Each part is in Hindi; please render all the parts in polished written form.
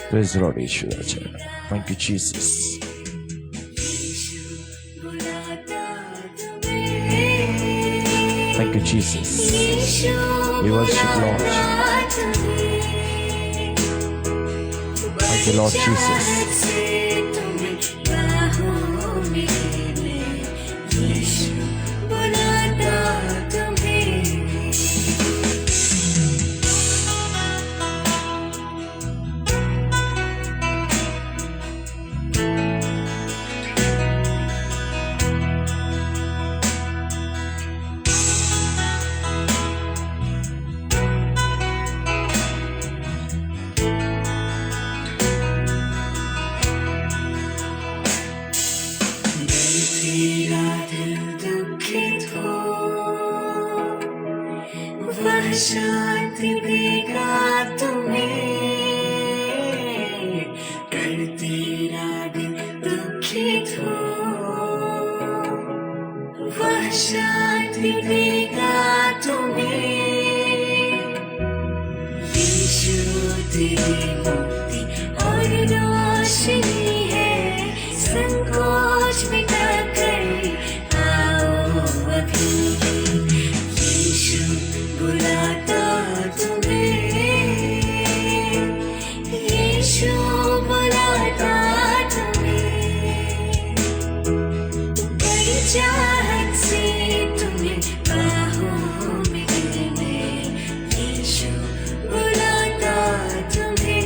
Praise the Lord, Yeshua. Thank you, Jesus. Thank you, Jesus. We worship Lord. Thank you, Lord Jesus. शांति देगा तुम्हें, कर तेरा दिल दुखित हो, वह शांति देगा तुम्हें। यीशु तेरी मुक्ति और रोशनी है, संकोच मिटा कर आओ अभी। बुलाता तुम्हें, यीशु बुलाता तुम्हें, बड़ी चाहत से तुम्हें बाहों में लेने, यीशु बुलाता तुम्हें।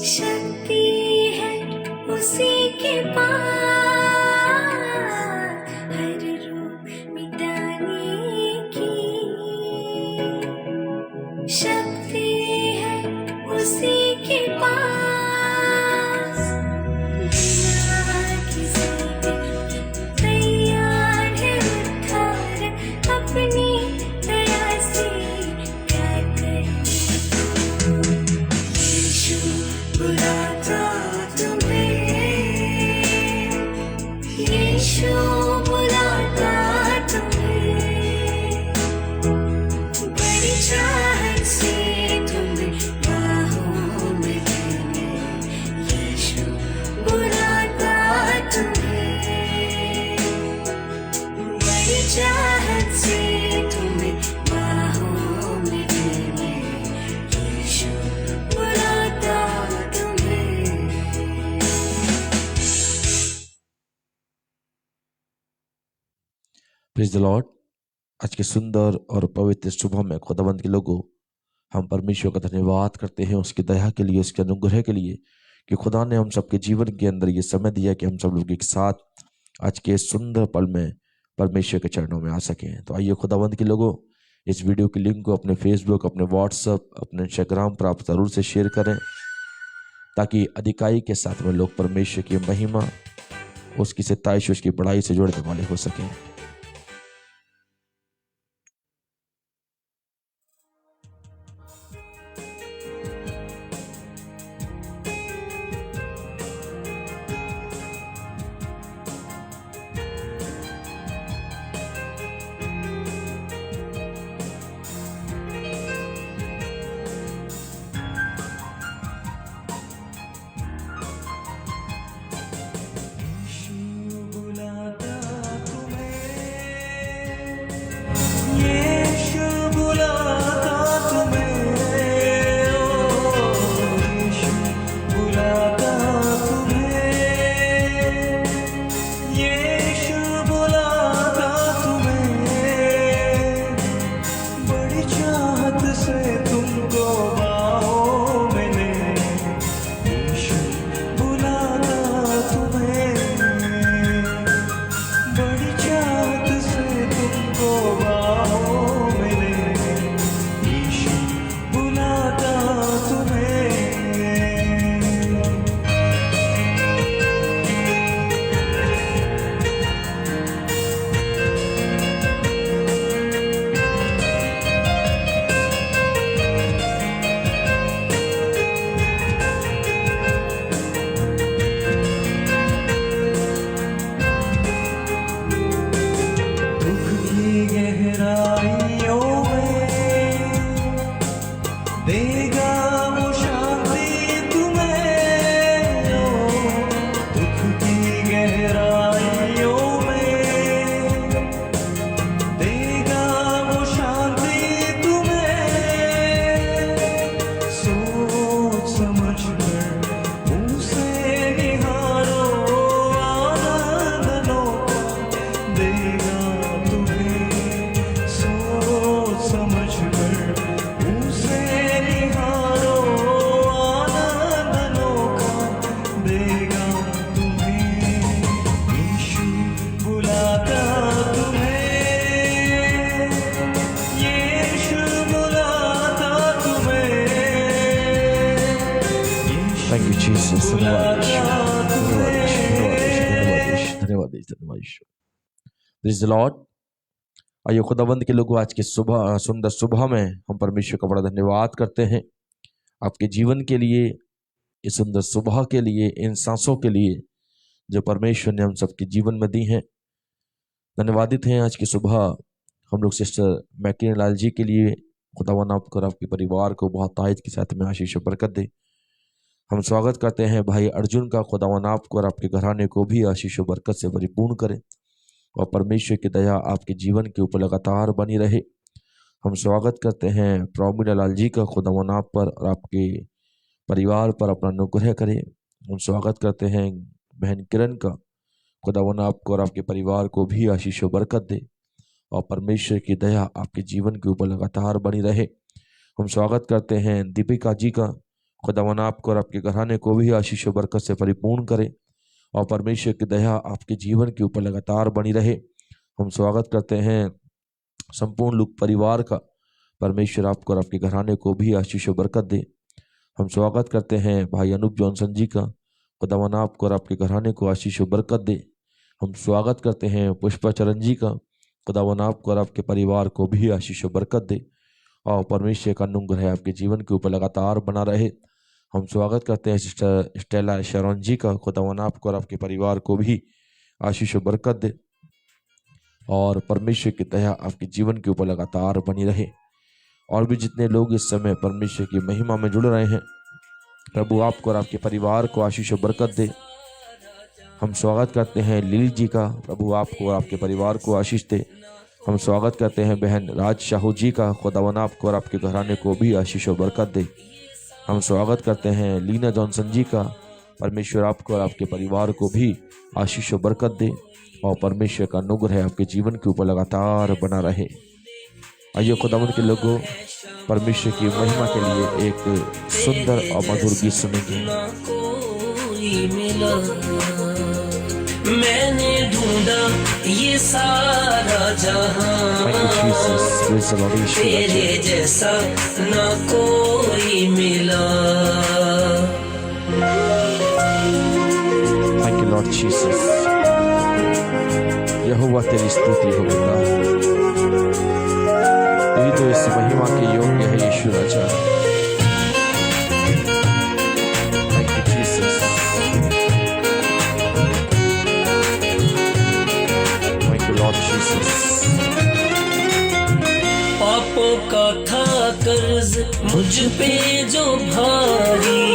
शक्ति है उसी के पास, हर रोग मिटाने की शक्ति है उसी के पास। बिना किसी के तैयार है उद्धारक अपनी दया से प्यार करने को। यीशु बुलाता तुम्हें, यीशु बुलाता तुम्हें, बड़ी चाहत से तुम्हें बाहों में लेने, यीशु बुलाता तुम्हें, बड़ी चाहत से तुम्हें बाहों में लेने, यीशु बुलाता तुम्हें। Praise the Lord. आज के सुंदर और पवित्र सुबह में खुदावंद के लोगों, हम परमेश्वर का धन्यवाद करते हैं उसकी दया के लिए, उसके अनुग्रह के लिए कि खुदा ने हम सबके जीवन के अंदर ये समय दिया कि हम सब लोग एक साथ आज के सुंदर पल में परमेश्वर के चरणों में आ सकें। तो आइए खुदावंद के लोगों, इस वीडियो की लिंक को अपने फेसबुक, अपने व्हाट्सएप, अपने इंस्टाग्राम पर आप ज़रूर से शेयर करें, ताकि अधिकाई के साथ में लोग परमेश्वर की महिमा, उसकी सत्ताईश, उसकी बड़ाई से जुड़ने वाले हो सकें। बुलाता तुम्हें, Jesus, धन्यवाद यीशु, धन्यवाद यीशु, धन्यवाद यीशु, धन्यवाद यीशु, धन्यवाद यीशु। Praise the Lord। आइए खुदाबंद के लोगों, आज की सुबह, सुंदर सुबह में हम परमेश्वर का बड़ा धन्यवाद करते हैं आपके जीवन के लिए, इस सुंदर सुबह के लिए, इन सांसों के लिए जो परमेश्वर ने हम सबके जीवन में दी हैं। धन्यवादित हैं आज की सुबह हम लोग सिस्टर मैकिन लाल जी के लिए। खुदावन आपको और आपके परिवार को बहुत तायद के साथ में आशीष और बरकत दे। हम स्वागत करते हैं भाई अर्जुन का। खुदावन आपको और आपके घराने को भी आशीष और बरकत से परिपूर्ण करे और परमेश्वर की दया आपके जीवन के ऊपर लगातार बनी रहे। हम स्वागत करते हैं प्रॉमिला लाल जी का। खुदावन आप पर और आपके परिवार पर अपना अनुग्रह करे। हम स्वागत करते हैं बहन किरण का। खुदावन आपको और आपके परिवार को भी आशीष और बरकत दे और परमेश्वर की दया आपके जीवन के ऊपर लगातार बनी रहे। हम स्वागत करते हैं दीपिका जी का। खुदावन आपको और आपके घराने को भी आशीष और बरकत से परिपूर्ण करे और परमेश्वर की दया आपके जीवन के ऊपर लगातार बनी रहे। हम स्वागत करते हैं संपूर्ण लोग परिवार का। परमेश्वर आपको और आपके घराने को भी आशीष और बरकत दे। हम स्वागत करते हैं भाई अनूप जॉनसन जी का। खुदावन आपको और आपके घराने को आशीष और बरकत दे। हम स्वागत करते हैं पुष्पा चरण जी का। खुदावन आपको और आपके परिवार को भी आशीष और बरकत दे और परमेश्वर का अनुग्रह आपके जीवन के ऊपर लगातार बना रहे। हम स्वागत करते हैं सिस्टर स्टेला शरण जी का। खुदावन आपको और आपके परिवार को भी आशीष और बरकत दे और परमेश्वर की दया आपके जीवन के ऊपर लगातार बनी रहे। और भी जितने लोग इस समय परमेश्वर की महिमा में जुड़ रहे हैं, प्रभु आपको और आपके परिवार को आशीष और बरकत दे। हम स्वागत करते हैं लील जी का। प्रभु आपको और आपके परिवार को आशीष दे। हम स्वागत करते हैं बहन राज शाहू जी का। खुदावन आपको और आपके घराने को भी आशीष और बरकत दे। हम स्वागत करते हैं लीना जॉनसन जी का। परमेश्वर आपको और आपके परिवार को भी आशीष और बरकत दे और परमेश्वर का अनुग्रह आपके जीवन के ऊपर लगातार बना रहे। आइए खुदावन के लोगों, परमेश्वर की महिमा के लिए एक सुंदर और मधुर गीत सुनेंगे। मैंने ढूंढा ये सारा जहां, तेरे जैसा ना कोई मिला। Thank you Lord Jesus। यहोवा तेरी स्तुति हो पिता, तू ही तो इस महिमा के योग्य है यीशु राजा। Thank you Jesus। Thank you Lord Jesus। पापों का था कर्ज मुझ पे जो भारी,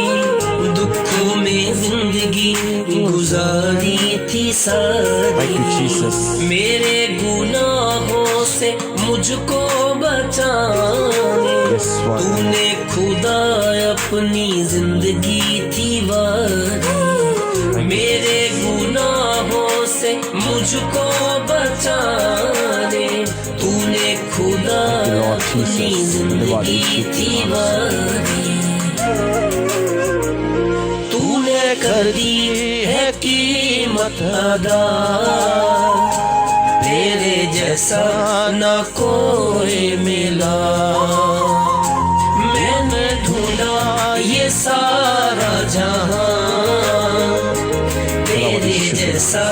दुखों में जिंदगी गुजारी थी सारी। Thank you Jesus। मेरे गुनाहों से मुझको बचाने तूने खुदा अपनी जिंदगी थी वारी। मेरे गुनाहों से मुझको बचाने तूने खुदा अपनी जिंदगी थी वारी। तूने कर दी है कीमत अदा, तेरे जैसा ना कोई मिला। मैंने ढूंढा ये सारा जहां, तेरे जैसा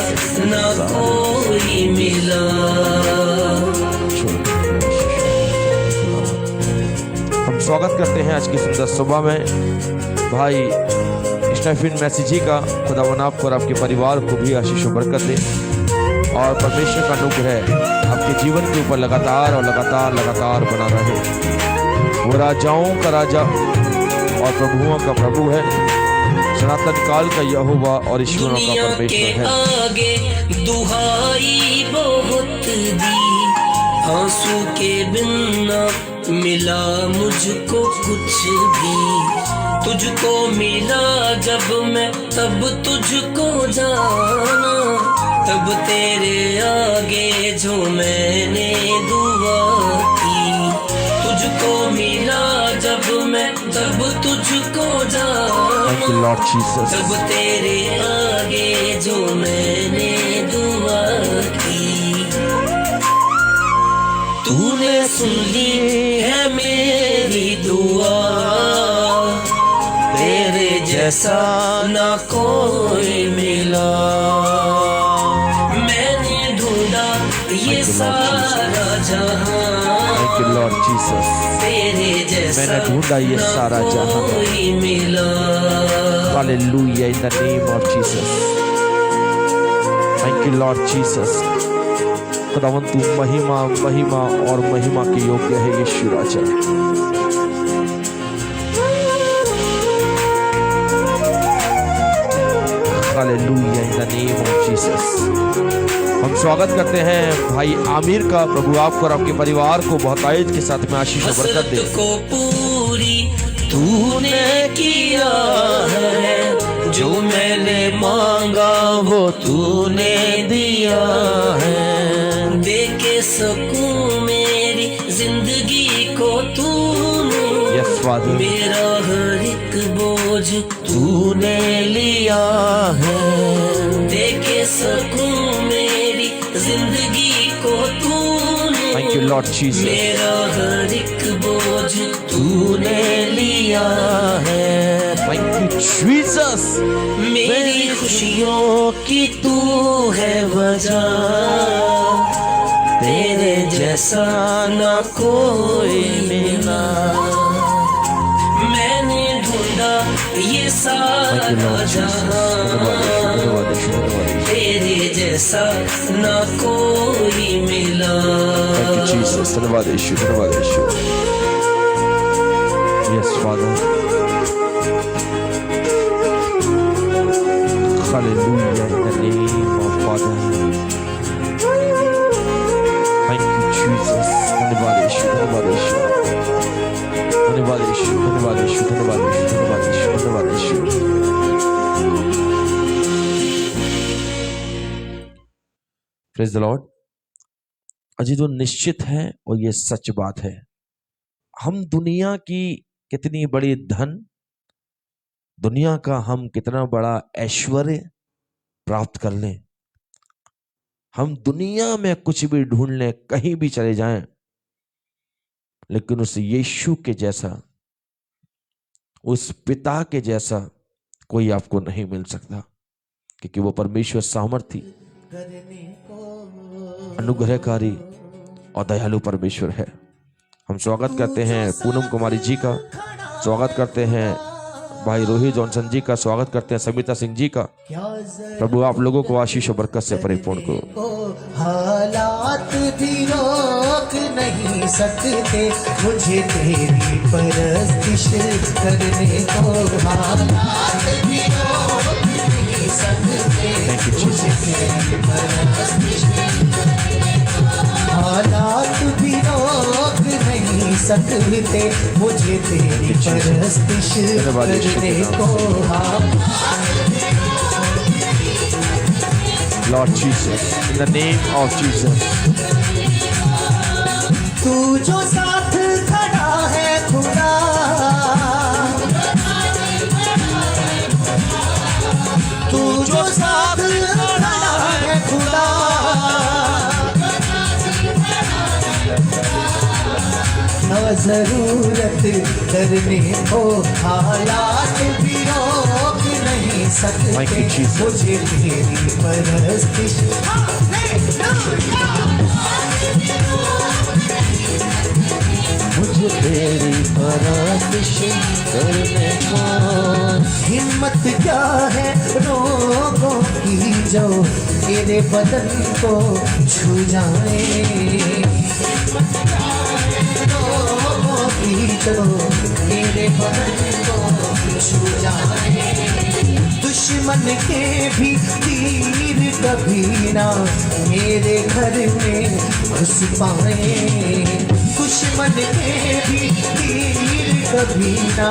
ना कोई मिला। हम स्वागत करते हैं आज की सुंदर सुबह में भाई स्टेफिन मैसी जी का। खुदावन आपको और आपके परिवार को भी आशीष और बरकत दे और परमेश्वर का अनुग्रह आपके जीवन के ऊपर लगातार और लगातार बना रहे। वो राजाओं का राजा और प्रभुओं का प्रभु है, सनातन काल का यहोवा और ईश्वरों का परमेश्वर है। आगे दुहाई बहुत दी, आंसू के बिना मिला मुझको कुछ भी। तुझको मिला जब मैं तब तुझको जाना, तब तेरे आगे जो मैंने दुआ की। तुझको मिला जब मैं तब तुझको जाना, तब तेरे आगे जो मैंने दुआ की। तूने सुन ली है मेरी दुआ, तेरे जैसा ना कोई मिला। मैंने ढूंढा ये सारा जहां, थैंक यू लॉर्ड जीसस, तेरे जैसा मैंने ढूंढा ये सारा जहां, कोई मिला। हालेलुया, in the name of Jesus. Thank you lord Jesus. खुदावन तू महिमा महिमा और महिमा के योग्य है यीशु राजा। हालेलुया, in the name of Jesus. हम स्वागत करते हैं भाई आमिर का। प्रभु आपको और आपके परिवार को बहुत आयत के साथ में आशीष और बरकत दे। को पूरी तूने किया है, जो मैंने मांगा वो तूने दिया है। देके सकूं मेरी जिंदगी को तूने, यस फादर, मेरा हर एक बोझ तूने लिया है। देके सकूं मेरी जिंदगी को तूने, थैंक यू लॉर्ड जीसस, मेरा हर एक बोझ तूने लिया है। Thank you Jesus. मेरी खुशियों की तू है वजह, तेरे जैसा ना कोई मिला। मैंने ढूंढा ये सारा जहां, तेरे जैसा ना कोई मिला। थैंक यू जीसस, धन्यवाद यीशु, धन्यवाद यीशु। यस फादर, हालेलुया, in the name of father. Thank you Jesus, धन्यवाद यीशु, धन्यवाद यीशु, धन्यवाद यीशु, धन्यवाद यीशु, धन्यवाद यीशु, धन्यवाद यीशु, धन्यवाद यीशु। Praise the Lord. अजी जो निश्चित है और ये सच बात है, हम दुनिया की कितनी बड़ी धन, दुनिया का हम कितना बड़ा ऐश्वर्य प्राप्त कर लें, हम दुनिया में कुछ भी ढूंढ लें, कहीं भी चले जाएं, लेकिन उस यीशु के जैसा, उस पिता के जैसा कोई आपको नहीं मिल सकता, क्योंकि वो परमेश्वर सामर्थी, अनुग्रहकारी और दयालु परमेश्वर है। हम स्वागत करते हैं पूनम कुमारी जी का, स्वागत करते हैं भाई रोहित जॉनसन जी का, स्वागत करते हैं समिता सिंह जी का। प्रभु आप लोगों को आशीष और बरकत से परिपूर्ण करो। हालात भी रोक नहीं सकते मुझे तेरी परस्तिश करने को, हालात भी रोक नहीं सकते मुझे तेरी परस्तिश करने को, हालात भी रोक नहीं सकते मुझे तेरी परस्तिश करने को। Lord Jesus, in the name of Jesus. तू जो साथ खड़ा है खुदा, तू जो साथ खड़ा है खुदा, न जरूरत करने को हालात भी रोक नहीं सकते मुझे तेरी परस्तिश, मुझे तेरी परस्तिश करने को। हिम्मत क्या है रोगों की जो तेरे बदन को छू जाए, रोगों की जो तेरे बदन को छू जाए। दुश्मन के भी तीर कभी ना मेरे घर में घुस पाए, दुश्मन के भी तीर कभी ना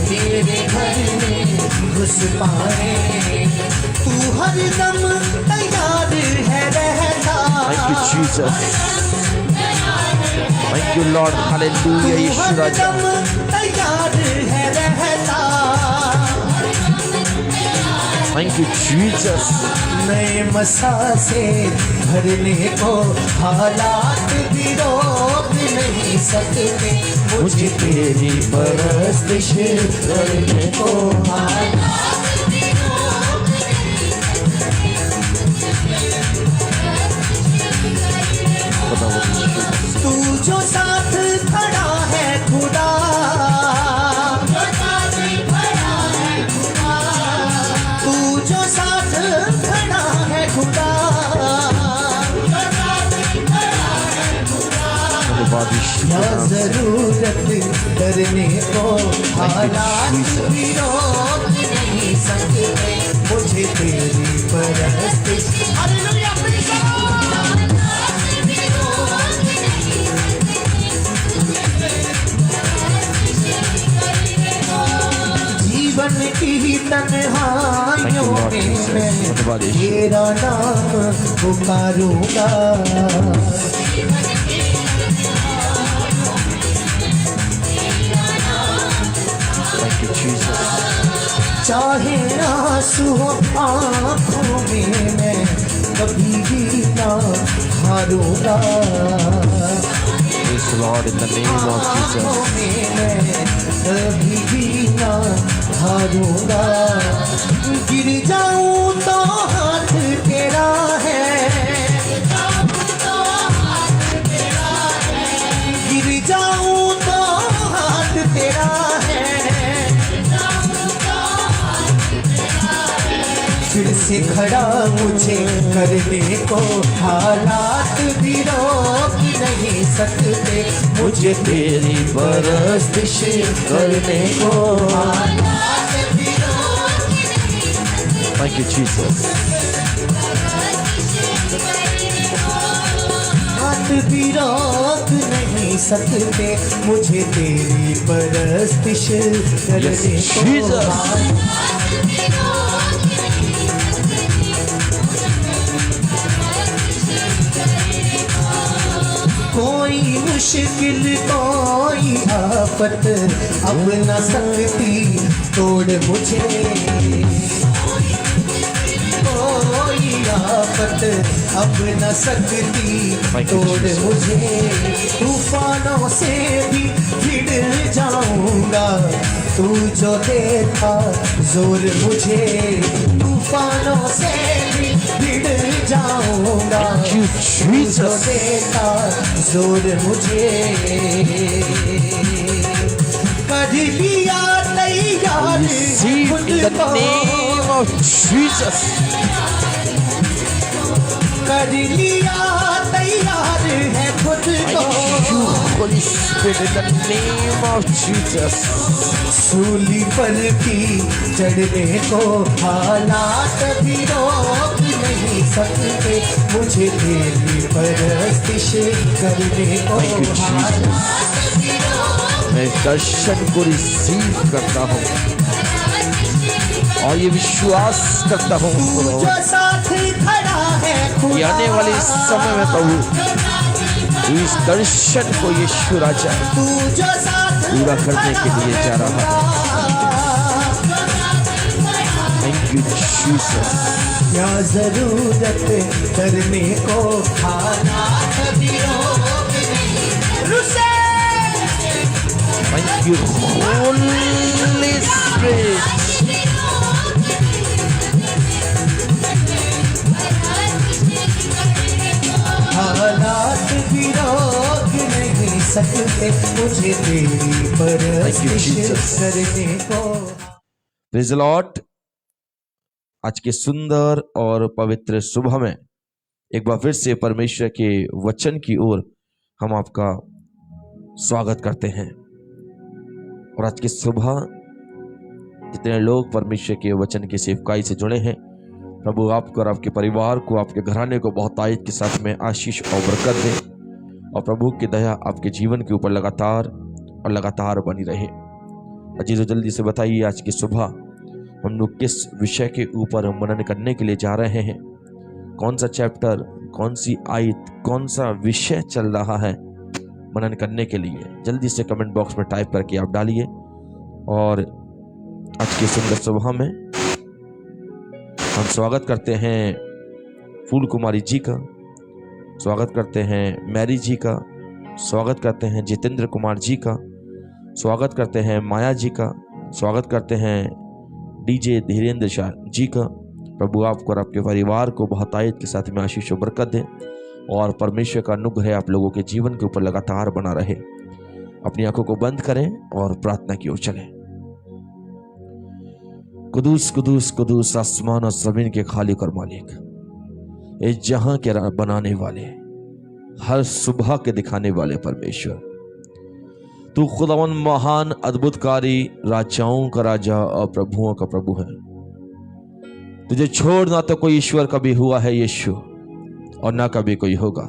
मेरे घर में घुस पाए। तू हर दम तैयार है रहता। Thank you Jesus. Thank you Lord. Hallelujah. यीशु राजा। तैयार है रहता। Thank you Jesus. नए मसा से भरने को हालात भी रोक नहीं सकते, मुझे तेरी परस्तिश करने को तू जो साथ खड़ा है खुदा, तू जो साथ खड़ा है खुदा, क्या जरूरत करने को, हालात भी रोक नहीं सकते, मुझे तेरी परस्तिश जीवन की तन्हाइयों में मैं तेरा नाम पुकारूंगा, चाहे आंसू आँखों में मैं कभी भी ना हारूंगा, Lord, in the name of आँखों Jesus. में मैं कभी भी ना हारूंगा, गिर जाऊं तो हाथ तेरा है, गिर जाऊं तो हाथ तेरा है, फिर से खड़ा मुझे करने को, हालात भी रोक नहीं सकते, मुझे तेरी परस्तिश करने को, हालात भी रोक नहीं सकते, Thank you, Jesus. हाथ भी रोक नहीं सकते, मुझे तेरी परस्तिश करने Yes, को, Jesus. कोई मुश्किल कोई आफत अब न सकती तोड़ मुझे, कोई आफत अब न सकती तोड़ मुझे, तूफानों से भी भिड़ जाऊंगा, तू जो देता जोर मुझे, तूफानों से भी भिड़ जाऊंगा, Thank you, तू जो Jesus. देता जोर मुझे, कर लिया तैयार Receive खुद in the को, name of Jesus. कर लिया तैयार है खुद को, Thank you, Holy Spirit, in the name of Jesus. सूली पर भी चढ़ने को, हालात भी रोक नहीं सकते, मुझे तेरी परस्तिश करने को, Thank you, Jesus. हालात भी रोक मैं दर्शन को रिसीव करता हूँ और ये विश्वास करता हूँ तू जो साथ खड़ा है खुदा, कि आने वाले समय में प्रभु तू इस दर्शन को यीशु राजा तू जो साथ पूरा करने के लिए जा रहा है। Thank you Jesus. क्या जरूरत करने को, हालात भी रोक नहीं रुसे, थैंक यू होली स्पिरिट। हालात भी रोक नहीं सकते, मुझे तेरी परस्तिश Jesus. करने को। Praise the Lord. आज के सुंदर और पवित्र सुबह में एक बार फिर से परमेश्वर के वचन की ओर हम आपका स्वागत करते हैं। और आज की सुबह जितने लोग परमेश्वर के वचन की सेवकाई से जुड़े हैं, प्रभु आपको और आपके परिवार को, आपके घराने को बहुत तायद के साथ में आशीष और बरकत दे, और प्रभु की दया आपके जीवन के ऊपर लगातार और लगातार बनी रहे। अजी तो जल्दी से बताइए, आज की सुबह हम लोग किस विषय के ऊपर मनन करने के लिए जा रहे हैं? कौन सा चैप्टर, कौन सी आयत, कौन सा विषय चल रहा है मनन करने के लिए? जल्दी से कमेंट बॉक्स में टाइप करके आप डालिए। और आज की सुंदर सुबह में हम स्वागत करते हैं फूल कुमारी जी का, स्वागत करते हैं मैरी जी का, स्वागत करते हैं जितेंद्र कुमार जी का, स्वागत करते हैं माया जी का, स्वागत करते हैं डीजे धीरेन्द्र शाह जी का। प्रभु आपको और आपके परिवार को बहुतायत के साथ में आशीष और बरकत दे और परमेश्वर का अनुग्रह आप लोगों के जीवन के ऊपर लगातार बना रहे। अपनी आंखों को बंद करें और प्रार्थना की ओर चलें। कुदूस कुदूस कुदूस आसमान और जमीन के खालिक और मालिक, इस जहां के बनाने वाले, हर सुबह के दिखाने वाले परमेश्वर, तू खुदावन महान अद्भुतकारी, राजाओं का राजा और प्रभुओं का प्रभु है। तुझे छोड़ ना तो कोई ईश्वर कभी हुआ है यीशु, और ना कभी कोई होगा।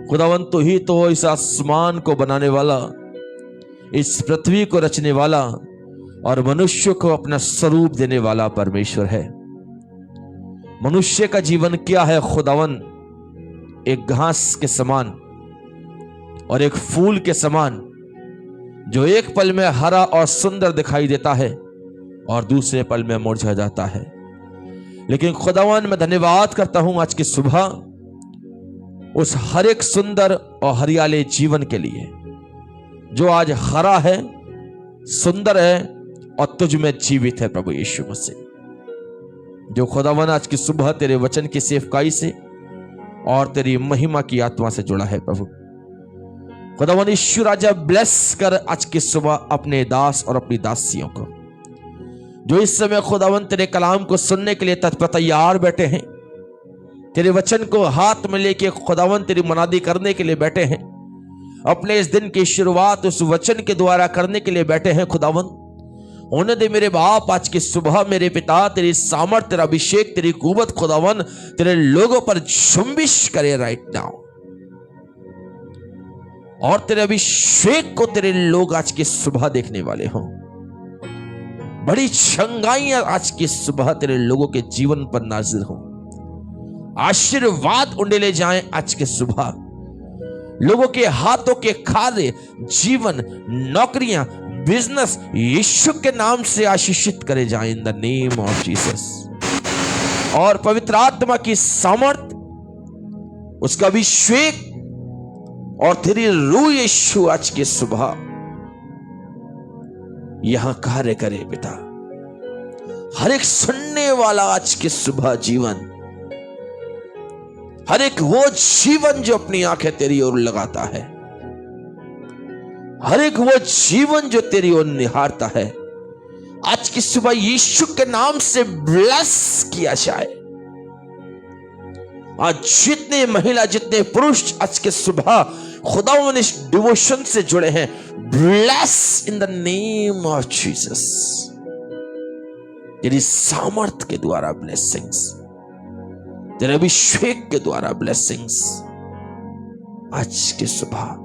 खुदावन तू ही तो इस आसमान को बनाने वाला, इस पृथ्वी को रचने वाला और मनुष्य को अपना स्वरूप देने वाला परमेश्वर है। मनुष्य का जीवन क्या है खुदावन? एक घास के समान और एक फूल के समान, जो एक पल में हरा और सुंदर दिखाई देता है और दूसरे पल में मुरझा जाता है। लेकिन खुदावन मैं धन्यवाद करता हूं आज की सुबह उस हर एक सुंदर और हरियाले जीवन के लिए, जो आज हरा है, सुंदर है और तुझ में जीवित है प्रभु यीशु मसीह। जो खुदावन आज की सुबह तेरे वचन की सेवकाई से और तेरी महिमा की आत्मा से जुड़ा है। प्रभु खुदावन यीशु राजा ब्लेस कर आज की सुबह अपने दास और अपनी दासियों को, जो इस समय खुदावन तेरे कलाम को सुनने के लिए तत्पर तैयार बैठे हैं, तेरे वचन को हाथ में लेके खुदावन तेरी मनादी करने के लिए बैठे हैं, अपने इस दिन की शुरुआत उस वचन के द्वारा करने के लिए बैठे हैं। खुदावन होने दे मेरे बाप आज की सुबह मेरे पिता तेरी सामर्थ, तेरा अभिषेक, तेरी कुव्वत खुदावन तेरे लोगों पर जुम्बिश करे राइट नाउ, और तेरे अभिषेक को तेरे लोग आज की सुबह देखने वाले हों। बड़ी चंगाइयां आज की सुबह तेरे लोगों के जीवन पर नाजिर हों। आशीर्वाद उंडेले जाएं आज के सुबह। लोगों के हाथों के कार्य, जीवन, नौकरियां, बिजनेस यीशु के नाम से आशीषित करे जाएं इन द नेम ऑफ जीसस। और पवित्र आत्मा की सामर्थ, उसका अभिषेक और तेरी रूह यीशु आज की सुबह यहां कार्य करे पिता। हर एक सुनने वाला आज की सुबह जीवन, हर एक वो जीवन जो अपनी आंखें तेरी ओर लगाता है, हर एक वो जीवन जो तेरी ओर निहारता है, आज की सुबह यीशु के नाम से ब्लेस किया जाए। आज जितने महिला, जितने पुरुष आज के सुबह खुदावन इस डिवोशन से जुड़े हैं, bless in the name of Jesus. तेरी सामर्थ के द्वारा ब्लेसिंग्स, तेरे अभिषेक के द्वारा ब्लेसिंग्स आज के सुबह।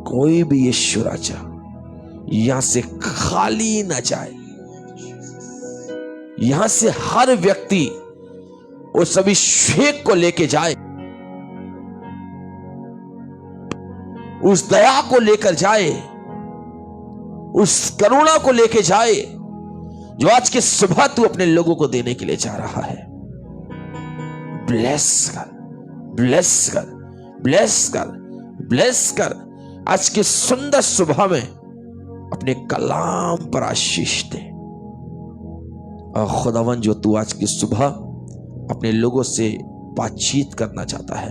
कोई भी यीशु राजा यहां से खाली ना जाए। यहां से हर व्यक्ति उस अभिषेक को लेके जाए, उस दया को लेकर जाए, उस करुणा को लेके जाए जो आज के सुबह तू अपने लोगों को देने के लिए जा रहा है। ब्लेस कर, ब्लेस कर, ब्लेस कर, ब्लेस कर। आज के सुंदर सुबह में अपने कलाम पर आशीष दे। और खुदावन जो तू आज की सुबह अपने लोगों से बातचीत करना चाहता है,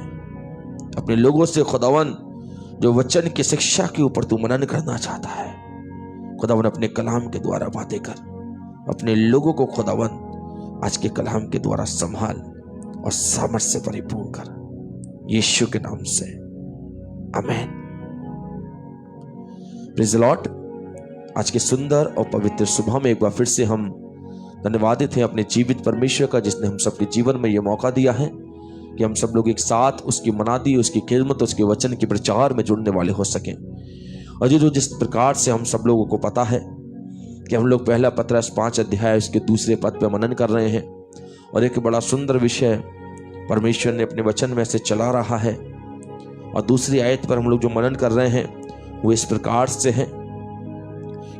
अपने लोगों से खुदावन जो वचन की शिक्षा के ऊपर तू मनन करना चाहता है, खुदावन अपने कलाम के द्वारा बातें कर। अपने लोगों को खुदावन आज के कलाम के द्वारा संभाल और सामर्थ से परिपूर्ण कर, यीशु के नाम से आमीन। Praise the Lord. आज के सुंदर और पवित्र सुबह में एक बार फिर से हम धन्यवादित हैं अपने जीवित परमेश्वर का, जिसने हम सबके जीवन में यह मौका दिया है कि हम सब लोग एक साथ उसकी मनादी, उसकी खिदमत, उसके वचन के प्रचार में जुड़ने वाले हो सकें। और जो जिस प्रकार से हम सब लोगों को पता है कि हम लोग पहला पत्रस 5 अध्याय उसके दूसरे पद पर मनन कर रहे हैं, और एक बड़ा सुंदर विषय परमेश्वर ने अपने वचन में से चला रहा है। और दूसरी आयत पर हम लोग जो मनन कर रहे हैं वो इस प्रकार से है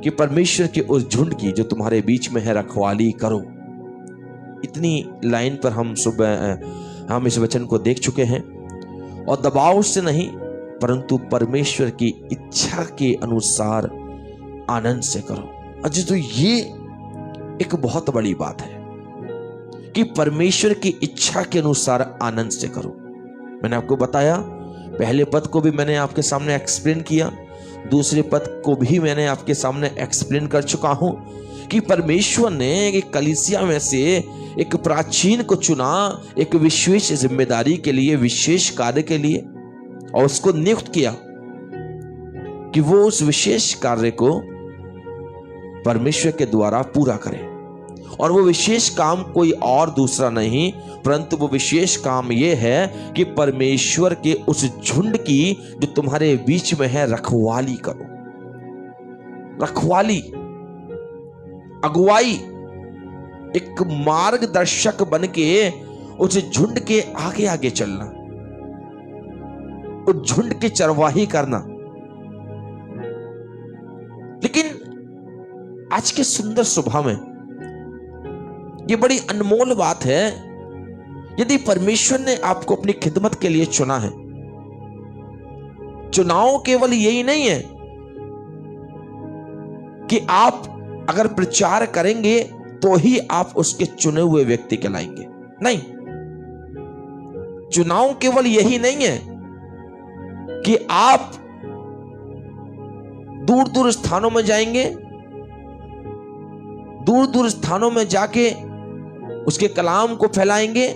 कि परमेश्वर के उस झुंड की जो तुम्हारे बीच में है रखवाली करो। इतनी लाइन पर हम सुबह हम इस वचन को देख चुके हैं, और दबाव से नहीं, परंतु परमेश्वर की इच्छा के अनुसार आनंद से करो। अच्छा, तो ये एक बहुत बड़ी बात है कि परमेश्वर की इच्छा के अनुसार आनंद से करो। मैंने आपको बताया, पहले पद को भी मैंने आपके सामने एक्सप्लेन किया, दूसरे पद को भी मैंने आपके सामने एक्सप्लेन कर चुका हूं कि परमेश्वर ने एक कलीसिया में से एक प्राचीन को चुना, एक विशेष जिम्मेदारी के लिए, विशेष कार्य के लिए, और उसको नियुक्त किया कि वो उस विशेष कार्य को परमेश्वर के द्वारा पूरा करे। और वो विशेष काम कोई और दूसरा नहीं, परंतु वो विशेष काम ये है कि परमेश्वर के उस झुंड की जो तुम्हारे बीच में है रखवाली करो। रखवाली, अगुवाई, एक मार्गदर्शक बन के उस झुंड के आगे आगे चलना, उस झुंड की चरवाही करना। लेकिन आज के सुंदर स्वभाव में ये बड़ी अनमोल बात है, यदि परमेश्वर ने आपको अपनी खिदमत के लिए चुना है। चुनाव केवल यही नहीं है कि आप अगर प्रचार करेंगे तो ही आप उसके चुने हुए व्यक्ति कहलाएंगे, नहीं। चुनाव केवल यही नहीं है कि आप दूर दूर स्थानों में जाएंगे, दूर दूर स्थानों में जाके उसके कलाम को फैलाएंगे।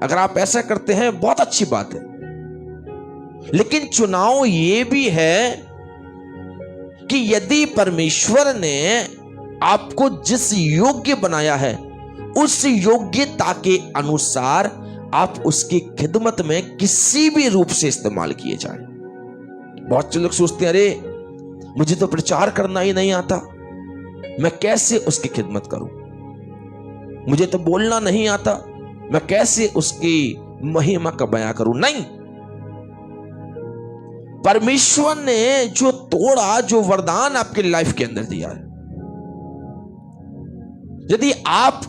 अगर आप ऐसा करते हैं बहुत अच्छी बात है, लेकिन चुनाव ये भी है कि यदि परमेश्वर ने आपको जिस योग्य बनाया है उस योग्यता के अनुसार आप उसकी खिदमत में किसी भी रूप से इस्तेमाल किए जाए। बहुत से लोग सोचते हैं, अरे मुझे तो प्रचार करना ही नहीं आता, मैं कैसे उसकी खिदमत करूं? मुझे तो बोलना नहीं आता, मैं कैसे उसकी महिमा का बयां करूं? नहीं, परमेश्वर ने जो तोड़ा, जो वरदान आपके लाइफ के अंदर दिया है, यदि आप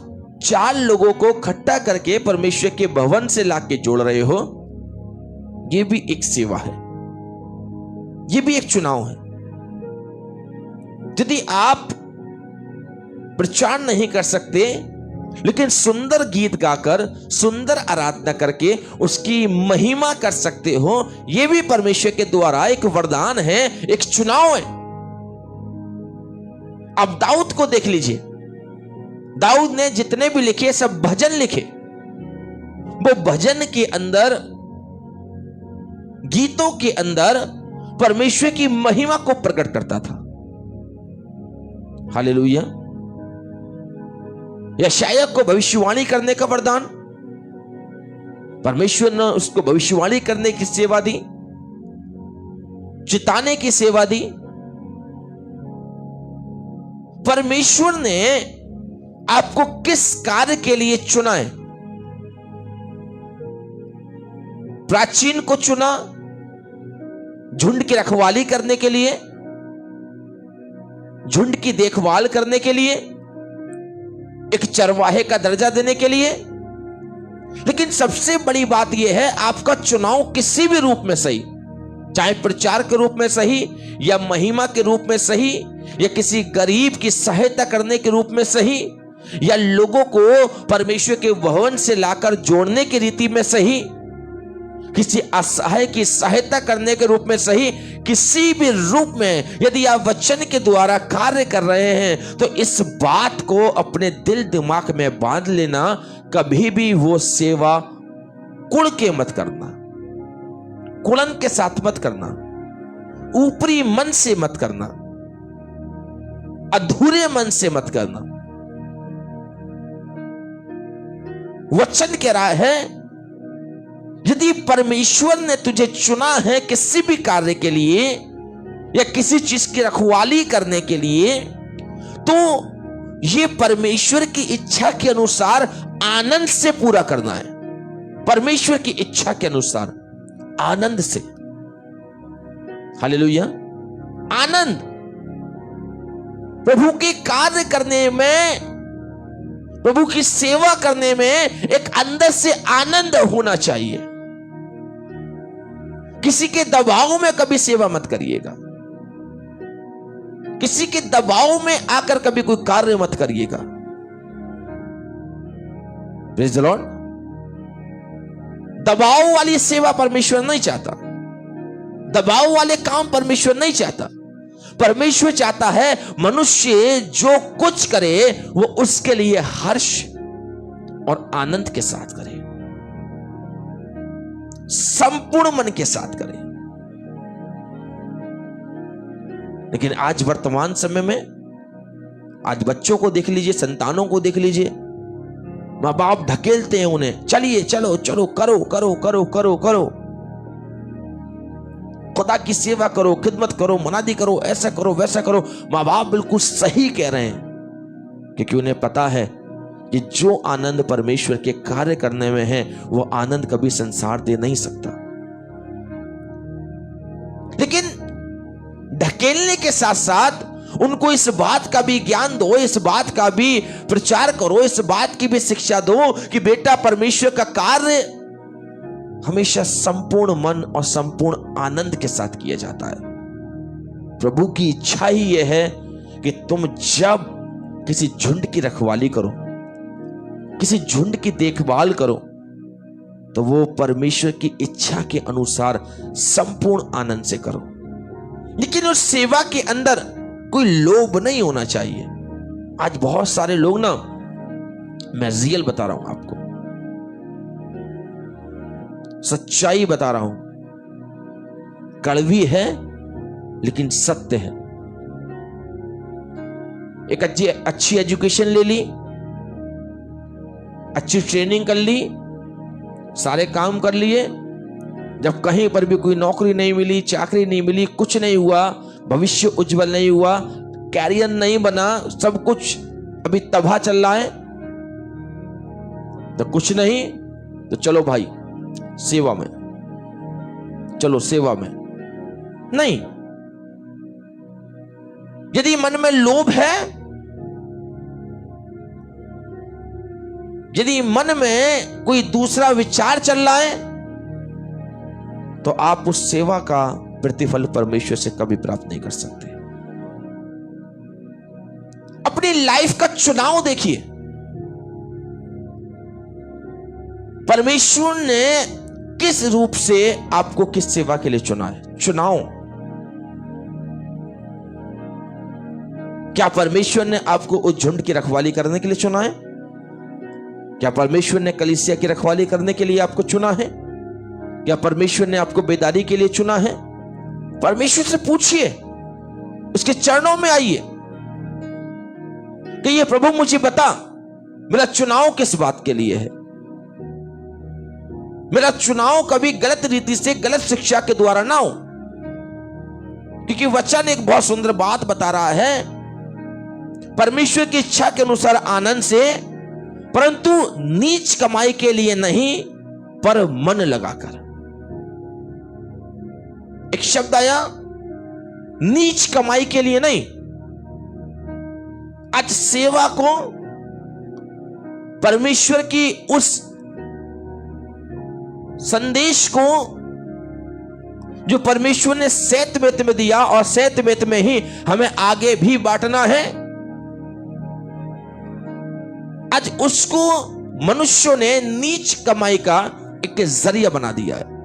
4 लोगों को इकट्ठा करके परमेश्वर के भवन से लाके जोड़ रहे हो, यह भी एक सेवा है, यह भी एक चुनाव है। यदि आप प्रचार नहीं कर सकते, लेकिन सुंदर गीत गाकर, सुंदर आराधना करके उसकी महिमा कर सकते हो, यह भी परमेश्वर के द्वारा एक वरदान है, एक चुनाव है। अब दाऊद को देख लीजिए, दाऊद ने जितने भी लिखे सब भजन लिखे। वो भजन के अंदर, गीतों के अंदर परमेश्वर की महिमा को प्रकट करता था। हालेलुया। यशायाह को भविष्यवाणी करने का वरदान, परमेश्वर ने उसको भविष्यवाणी करने की सेवा दी, चिताने की सेवा दी। परमेश्वर ने आपको किस कार्य के लिए चुना है? प्राचीन को चुना झुंड की रखवाली करने के लिए, झुंड की देखभाल करने के लिए, एक चरवाहे का दर्जा देने के लिए। लेकिन सबसे बड़ी बात यह है, आपका चुनाव किसी भी रूप में सही, चाहे प्रचार के रूप में सही, या महिमा के रूप में सही, या किसी गरीब की सहायता करने के रूप में सही, या लोगों को परमेश्वर के भवन से लाकर जोड़ने की रीति में सही, किसी असहाय की सहायता करने के रूप में सही, किसी भी रूप में यदि आप वचन के द्वारा कार्य कर रहे हैं, तो इस बात को अपने दिल दिमाग में बांध लेना, कभी भी वो सेवा कुड़ के मत करना, कुड़न के साथ मत करना, ऊपरी मन से मत करना, अधूरे मन से मत करना। वचन कह रहा है, यदि परमेश्वर ने तुझे चुना है किसी भी कार्य के लिए या किसी चीज की रखवाली करने के लिए, तो यह परमेश्वर की इच्छा के अनुसार आनंद से पूरा करना है। परमेश्वर की इच्छा के अनुसार आनंद से। हालेलुया। आनंद, प्रभु के कार्य करने में, प्रभु की सेवा करने में एक अंदर से आनंद होना चाहिए। किसी के दबाव में कभी सेवा मत करिएगा, किसी के दबाव में आकर कभी कोई कार्य मत करिएगा। Praise the Lord. दबाव वाली सेवा परमेश्वर नहीं चाहता, दबाव वाले काम परमेश्वर नहीं चाहता। परमेश्वर चाहता है मनुष्य जो कुछ करे वो उसके लिए हर्ष और आनंद के साथ करे, संपूर्ण मन के साथ करे। लेकिन आज वर्तमान समय में, आज बच्चों को देख लीजिए, संतानों को देख लीजिए, मां बाप ढकेलते हैं उन्हें, चलिए चलो चलो करो करो करो करो करो, खुदा की सेवा करो, खिदमत करो, मनादी करो, ऐसा करो वैसा करो। मां बाप बिल्कुल सही कह रहे हैं, क्योंकि उन्हें पता है कि जो आनंद परमेश्वर के कार्य करने में है वो आनंद कभी संसार दे नहीं सकता। लेकिन ढकेलने के साथ साथ उनको इस बात का भी ज्ञान दो, इस बात का भी प्रचार करो, इस बात की भी शिक्षा दो कि बेटा परमेश्वर का कार्य हमेशा संपूर्ण मन और संपूर्ण आनंद के साथ किया जाता है। प्रभु की इच्छा ही यह है कि तुम जब किसी झुंड की रखवाली करो, किसी झुंड की देखभाल करो, तो वो परमेश्वर की इच्छा के अनुसार संपूर्ण आनंद से करो। लेकिन उस सेवा के अंदर कोई लोभ नहीं होना चाहिए। आज बहुत सारे लोग ना, मैं रियल बता रहा हूं आपको, सच्चाई बता रहा हूं, कड़वी है लेकिन सत्य है। एक अच्छी एजुकेशन ले ली, अच्छी ट्रेनिंग कर ली, सारे काम कर लिए, जब कहीं पर भी कोई नौकरी नहीं मिली, चाकरी नहीं मिली, कुछ नहीं हुआ, भविष्य उज्जवल नहीं हुआ, कैरियर नहीं बना, सब कुछ अभी तबाह चल रहा है, तो कुछ नहीं तो चलो भाई सेवा में, चलो सेवा में। नहीं, यदि मन में लोभ है, यदि मन में कोई दूसरा विचार चल रहा है, तो आप उस सेवा का प्रतिफल परमेश्वर से कभी प्राप्त नहीं कर सकते। अपनी लाइफ का चुनाव देखिए, परमेश्वर ने किस रूप से आपको किस सेवा के लिए चुना है। चुनाव, क्या परमेश्वर ने आपको उस झुंड की रखवाली करने के लिए चुना है? क्या परमेश्वर ने कलीसिया की रखवाली करने के लिए आपको चुना है? क्या परमेश्वर ने आपको बेदारी के लिए चुना है? परमेश्वर से पूछिए, उसके चरणों में आइए कि ये प्रभु मुझे बता, मेरा चुनाव किस बात के लिए है। मेरा चुनाव कभी गलत रीति से, गलत शिक्षा के द्वारा ना हो, क्योंकि वचन एक बहुत सुंदर बात बता रहा है, परमेश्वर की इच्छा के अनुसार आनंद से, परंतु नीच कमाई के लिए नहीं, पर मन लगाकर। एक शब्द आया, नीच कमाई के लिए नहीं। आज सेवा को, परमेश्वर की उस संदेश को जो परमेश्वर ने सत्यवेद में दिया, और सत्यवेद में ही हमें आगे भी बांटना है, आज उसको मनुष्यों ने नीच कमाई का एक जरिया बना दिया है।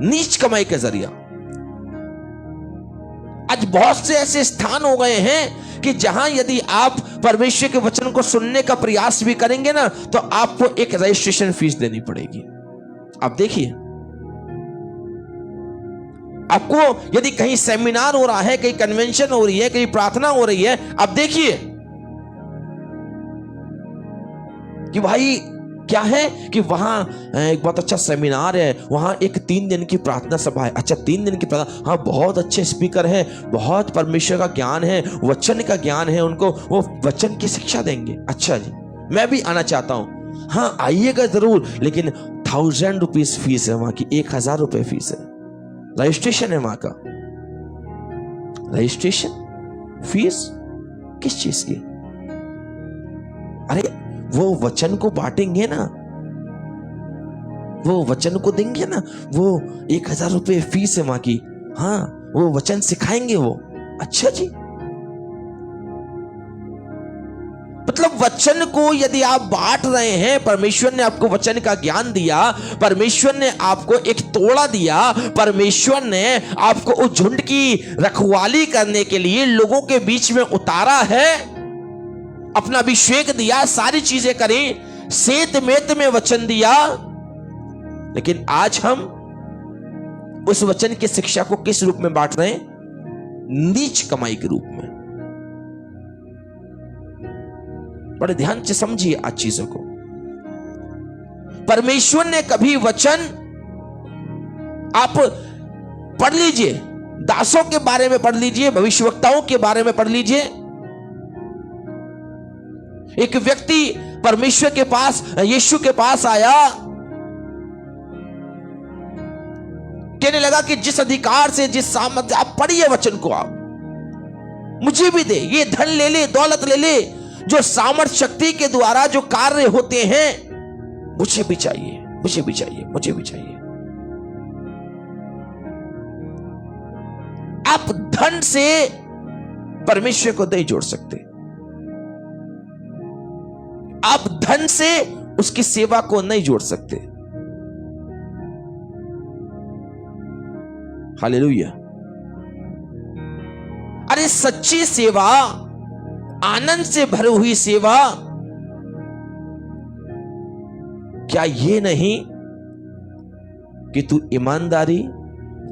नीच कमाई का जरिया। आज बहुत से ऐसे स्थान हो गए हैं कि जहां यदि आप परमेश्वर के वचन को सुनने का प्रयास भी करेंगे ना, तो आपको एक रजिस्ट्रेशन फीस देनी पड़ेगी। आप देखिए, आपको यदि कहीं सेमिनार हो रहा है, कहीं कन्वेंशन हो रही है, कहीं प्रार्थना हो रही है, आप देखिए कि भाई क्या है कि वहां एक बहुत अच्छा सेमिनार है, वहां एक 3 दिन की प्रार्थना सभा है। अच्छा, 3 दिन की प्रार्थना, हाँ, बहुत अच्छे स्पीकर हैं, बहुत परमेश्वर का ज्ञान है, वचन का ज्ञान है, उनको वो वचन की शिक्षा देंगे। अच्छा जी, मैं भी आना चाहता हूं। हाँ, आइएगा जरूर, लेकिन 1000 रुपीज फीस है वहां की, 1000 रुपए फीस है, रजिस्ट्रेशन है वहां का। रजिस्ट्रेशन फीस किस चीज की? अरे वो वचन को बांटेंगे ना, वो वचन को देंगे ना, वो 1000 रुपये फीस है वहां की, हाँ वो वचन सिखाएंगे वो। अच्छा जी, मतलब वचन को यदि आप बांट रहे हैं, परमेश्वर ने आपको वचन का ज्ञान दिया, परमेश्वर ने आपको एक तोड़ा दिया, परमेश्वर ने आपको उस झुंड की रखवाली करने के लिए लोगों के बीच में उतारा है, अपना अभिषेक दिया, सारी चीजें करी, सेत मेत में वचन दिया, लेकिन आज हम उस वचन की शिक्षा को किस रूप में बांट रहे हैं? नीच कमाई के रूप में। बड़े ध्यान से समझिए आज चीजों को। परमेश्वर ने कभी वचन, आप पढ़ लीजिए, दासों के बारे में पढ़ लीजिए, भविष्यवक्ताओं के बारे में पढ़ लीजिए। एक व्यक्ति परमेश्वर के पास, यीशु के पास आया, कहने लगा कि जिस अधिकार से, जिस सामर्थ्य, आप पढ़िए वचन को, आप मुझे भी दे, ये धन ले ले, दौलत ले ले, जो सामर्थ्य शक्ति के द्वारा जो कार्य होते हैं, मुझे भी चाहिए, मुझे भी चाहिए, मुझे भी चाहिए। आप धन से परमेश्वर को नहीं जोड़ सकते, आप धन से उसकी सेवा को नहीं जोड़ सकते। हालेलुया। अरे सच्ची सेवा, आनंद से भरी हुई सेवा, क्या ये नहीं कि तू ईमानदारी,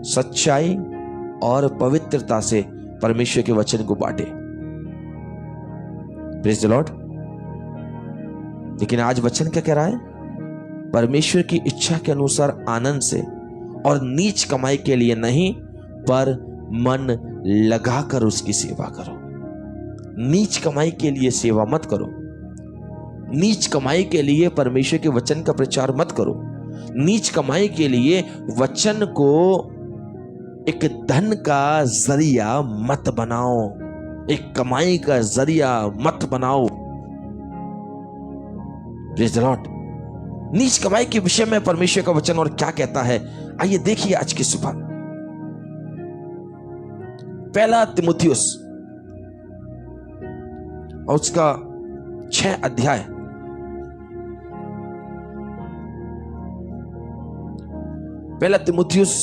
सच्चाई और पवित्रता से परमेश्वर के वचन को बांटे? Praise the Lord. लेकिन आज वचन क्या कह रहा है? परमेश्वर की इच्छा के अनुसार आनंद से और नीच कमाई के लिए नहीं, पर मन लगाकर उसकी सेवा करो। नीच कमाई के लिए सेवा मत करो, नीच कमाई के लिए परमेश्वर के वचन का प्रचार मत करो, नीच कमाई के लिए वचन को एक धन का जरिया मत बनाओ, एक कमाई का जरिया मत बनाओ। Praise the Lord. नीच कमाई के विषय में परमेश्वर का वचन और क्या कहता है, आइए देखिए आज की सुबह। पहला तीमुथियुस और उसका 6 अध्याय, पहला तीमुथियुस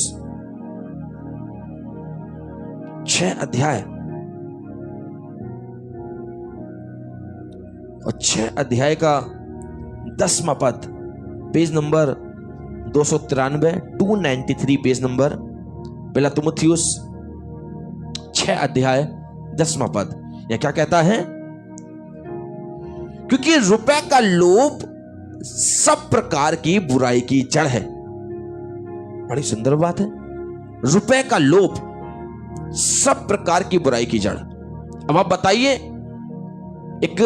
6 अध्याय और 6 अध्याय का 10वां पद, पेज नंबर 293, 293 पेज नंबर, पहला तीमुथियुस 6 अध्याय 10वां पद। यह क्या कहता है? क्योंकि रुपए का लोभ सब प्रकार की बुराई की जड़ है। बड़ी सुंदर बात है, रुपए का लोभ सब प्रकार की बुराई की जड़। अब आप बताइए, एक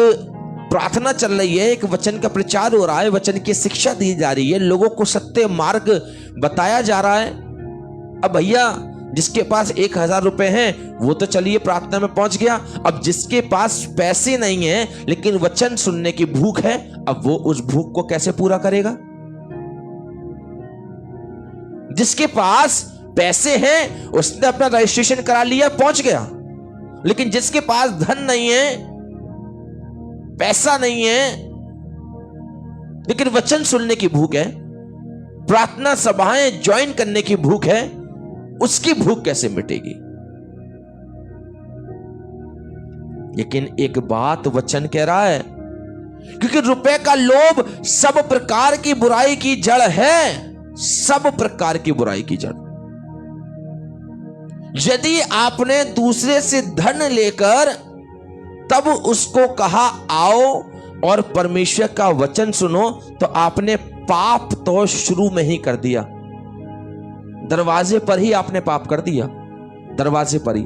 प्रार्थना चल रही है, एक वचन का प्रचार हो रहा है, वचन की शिक्षा दी जा रही है, लोगों को सत्य मार्ग बताया जा रहा है। अब भैया जिसके पास 1000 रुपए हैं वो तो चलिए प्रार्थना में पहुंच गया, अब जिसके पास पैसे नहीं है लेकिन वचन सुनने की भूख है, अब वो उस भूख को कैसे पूरा करेगा? जिसके पास पैसे हैं उसने अपना रजिस्ट्रेशन करा लिया, पहुंच गया, लेकिन जिसके पास धन नहीं है, पैसा नहीं है, लेकिन वचन सुनने की भूख है, प्रार्थना सभाएं ज्वाइन करने की भूख है, उसकी भूख कैसे मिटेगी? लेकिन एक बात वचन कह रहा है, क्योंकि रुपए का लोभ सब प्रकार की बुराई की जड़ है, सब प्रकार की बुराई की जड़। यदि आपने दूसरे से धन लेकर तब उसको कहा आओ और परमेश्वर का वचन सुनो, तो आपने पाप तो शुरू में ही कर दिया, दरवाजे पर ही आपने पाप कर दिया, दरवाजे पर ही।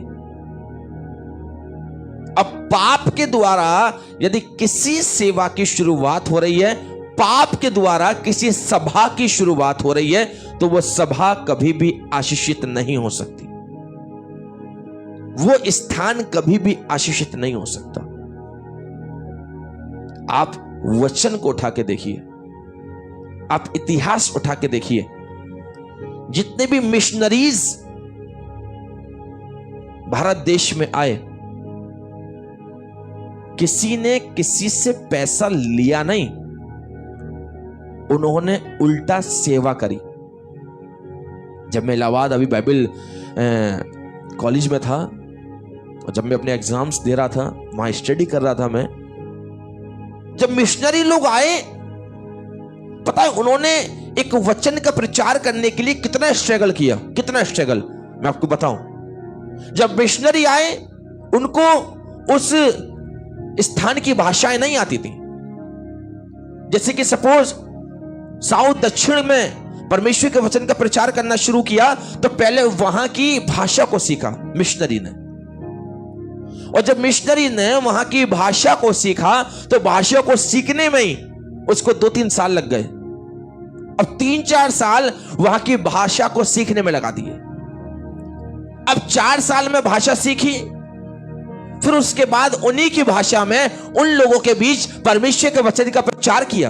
अब पाप के द्वारा यदि किसी सेवा की शुरुआत हो रही है, पाप के द्वारा किसी सभा की शुरुआत हो रही है, तो वह सभा कभी भी आशीषित नहीं हो सकती, वो स्थान कभी भी आशीषित नहीं हो सकता। आप वचन को उठा के देखिए, आप इतिहास उठा के देखिए, जितने भी मिशनरीज भारत देश में आए, किसी ने किसी से पैसा लिया नहीं, उन्होंने उल्टा सेवा करी। जब मैं इलाहाबाद अभी बाइबल कॉलेज में था, और जब मैं अपने एग्जाम्स दे रहा था, वहां स्टडी कर रहा था मैं, जब मिशनरी लोग आए, पता है उन्होंने एक वचन का प्रचार करने के लिए कितना स्ट्रगल किया, कितना स्ट्रगल मैं आपको बताऊं। जब मिशनरी आए, उनको उस स्थान की भाषाएं नहीं आती थी। जैसे कि सपोज साउथ दक्षिण में परमेश्वर के वचन का प्रचार करना शुरू किया, तो पहले वहां की भाषा को सीखा मिशनरी ने, और जब मिशनरी ने वहां की भाषा को सीखा, तो भाषा को सीखने में ही उसको 2-3 साल लग गए। अब 3-4 साल वहां की भाषा को सीखने में लगा दिए। अब 4 साल में भाषा सीखी, फिर उसके बाद उन्हीं की भाषा में उन लोगों के बीच परमेश्वर के वचन का प्रचार किया।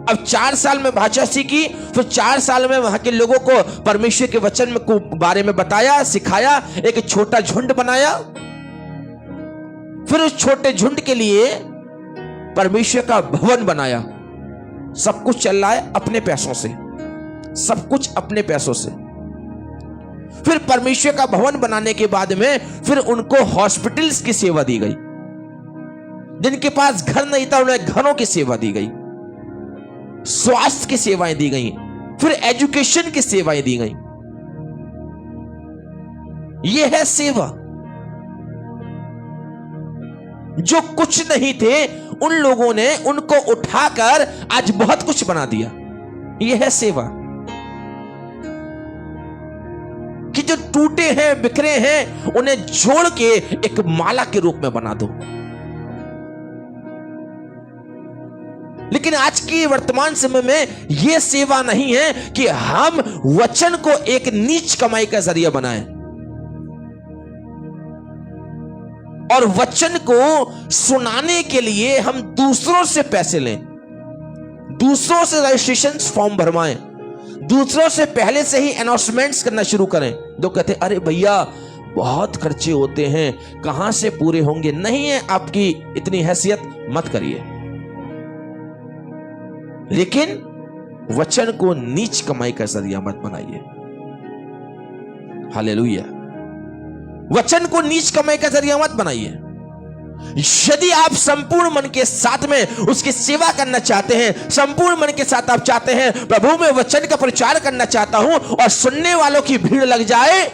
अब 4 साल में भाषा सीखी, फिर 4 साल में वहां के लोगों को परमेश्वर के वचन के बारे में बताया, सिखाया, एक छोटा झुंड बनाया। फिर उस छोटे झुंड के लिए परमेश्वर का भवन बनाया। सब कुछ चल रहा है अपने पैसों से, सब कुछ अपने पैसों से। फिर परमेश्वर का भवन बनाने के बाद में फिर उनको हॉस्पिटल्स की सेवा दी गई। जिनके पास घर नहीं था, उन्हें घरों की सेवा दी गई, स्वास्थ्य की सेवाएं दी गई, फिर एजुकेशन की सेवाएं दी गई। यह है सेवा। जो कुछ नहीं थे, उन लोगों ने उनको उठाकर आज बहुत कुछ बना दिया। यह है सेवा। कि जो टूटे हैं, बिखरे हैं, उन्हें जोड़ के एक माला के रूप में बना दो। लेकिन आज की वर्तमान समय में यह सेवा नहीं है कि हम वचन को एक नीच कमाई का जरिया बनाएं और वचन को सुनाने के लिए हम दूसरों से पैसे लें, दूसरों से रजिस्ट्रेशन फॉर्म भरवाएं, दूसरों से पहले से ही अनाउंसमेंट्स करना शुरू करें। लोग कहते हैं अरे भैया बहुत खर्चे होते हैं, कहां से पूरे होंगे। नहीं है आपकी इतनी हैसियत, मत करिए। लेकिन वचन को नीच कमाई का जरिया मत बनाइए। हालेलुया। वचन को नीच कमाई का जरिया मत बनाइए। यदि आप संपूर्ण मन के साथ में उसकी सेवा करना चाहते हैं, संपूर्ण मन के साथ आप चाहते हैं प्रभु मैं वचन का प्रचार करना चाहता हूं और सुनने वालों की भीड़ लग जाए,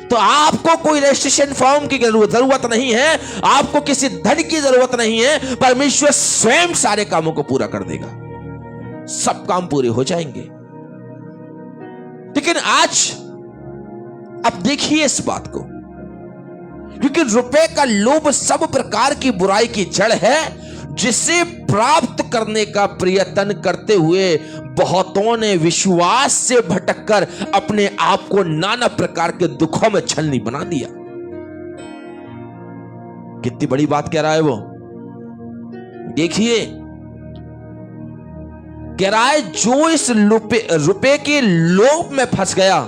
तो आपको कोई रजिस्ट्रेशन फॉर्म की जरूरत नहीं है, आपको किसी धन की जरूरत नहीं है। परमेश्वर स्वयं सारे कामों को पूरा कर देगा, सब काम पूरे हो जाएंगे। लेकिन आज अब देखिए इस बात को, क्योंकि रुपए का लोभ सब प्रकार की बुराई की जड़ है, जिसे प्राप्त करने का प्रयत्न करते हुए बहुतों ने विश्वास से भटककर अपने आप को नाना प्रकार के दुखों में छलनी बना दिया। कितनी बड़ी बात कह रहा है वो, देखिए कह रहा है जो इस रुपए के लोभ में फंस गया,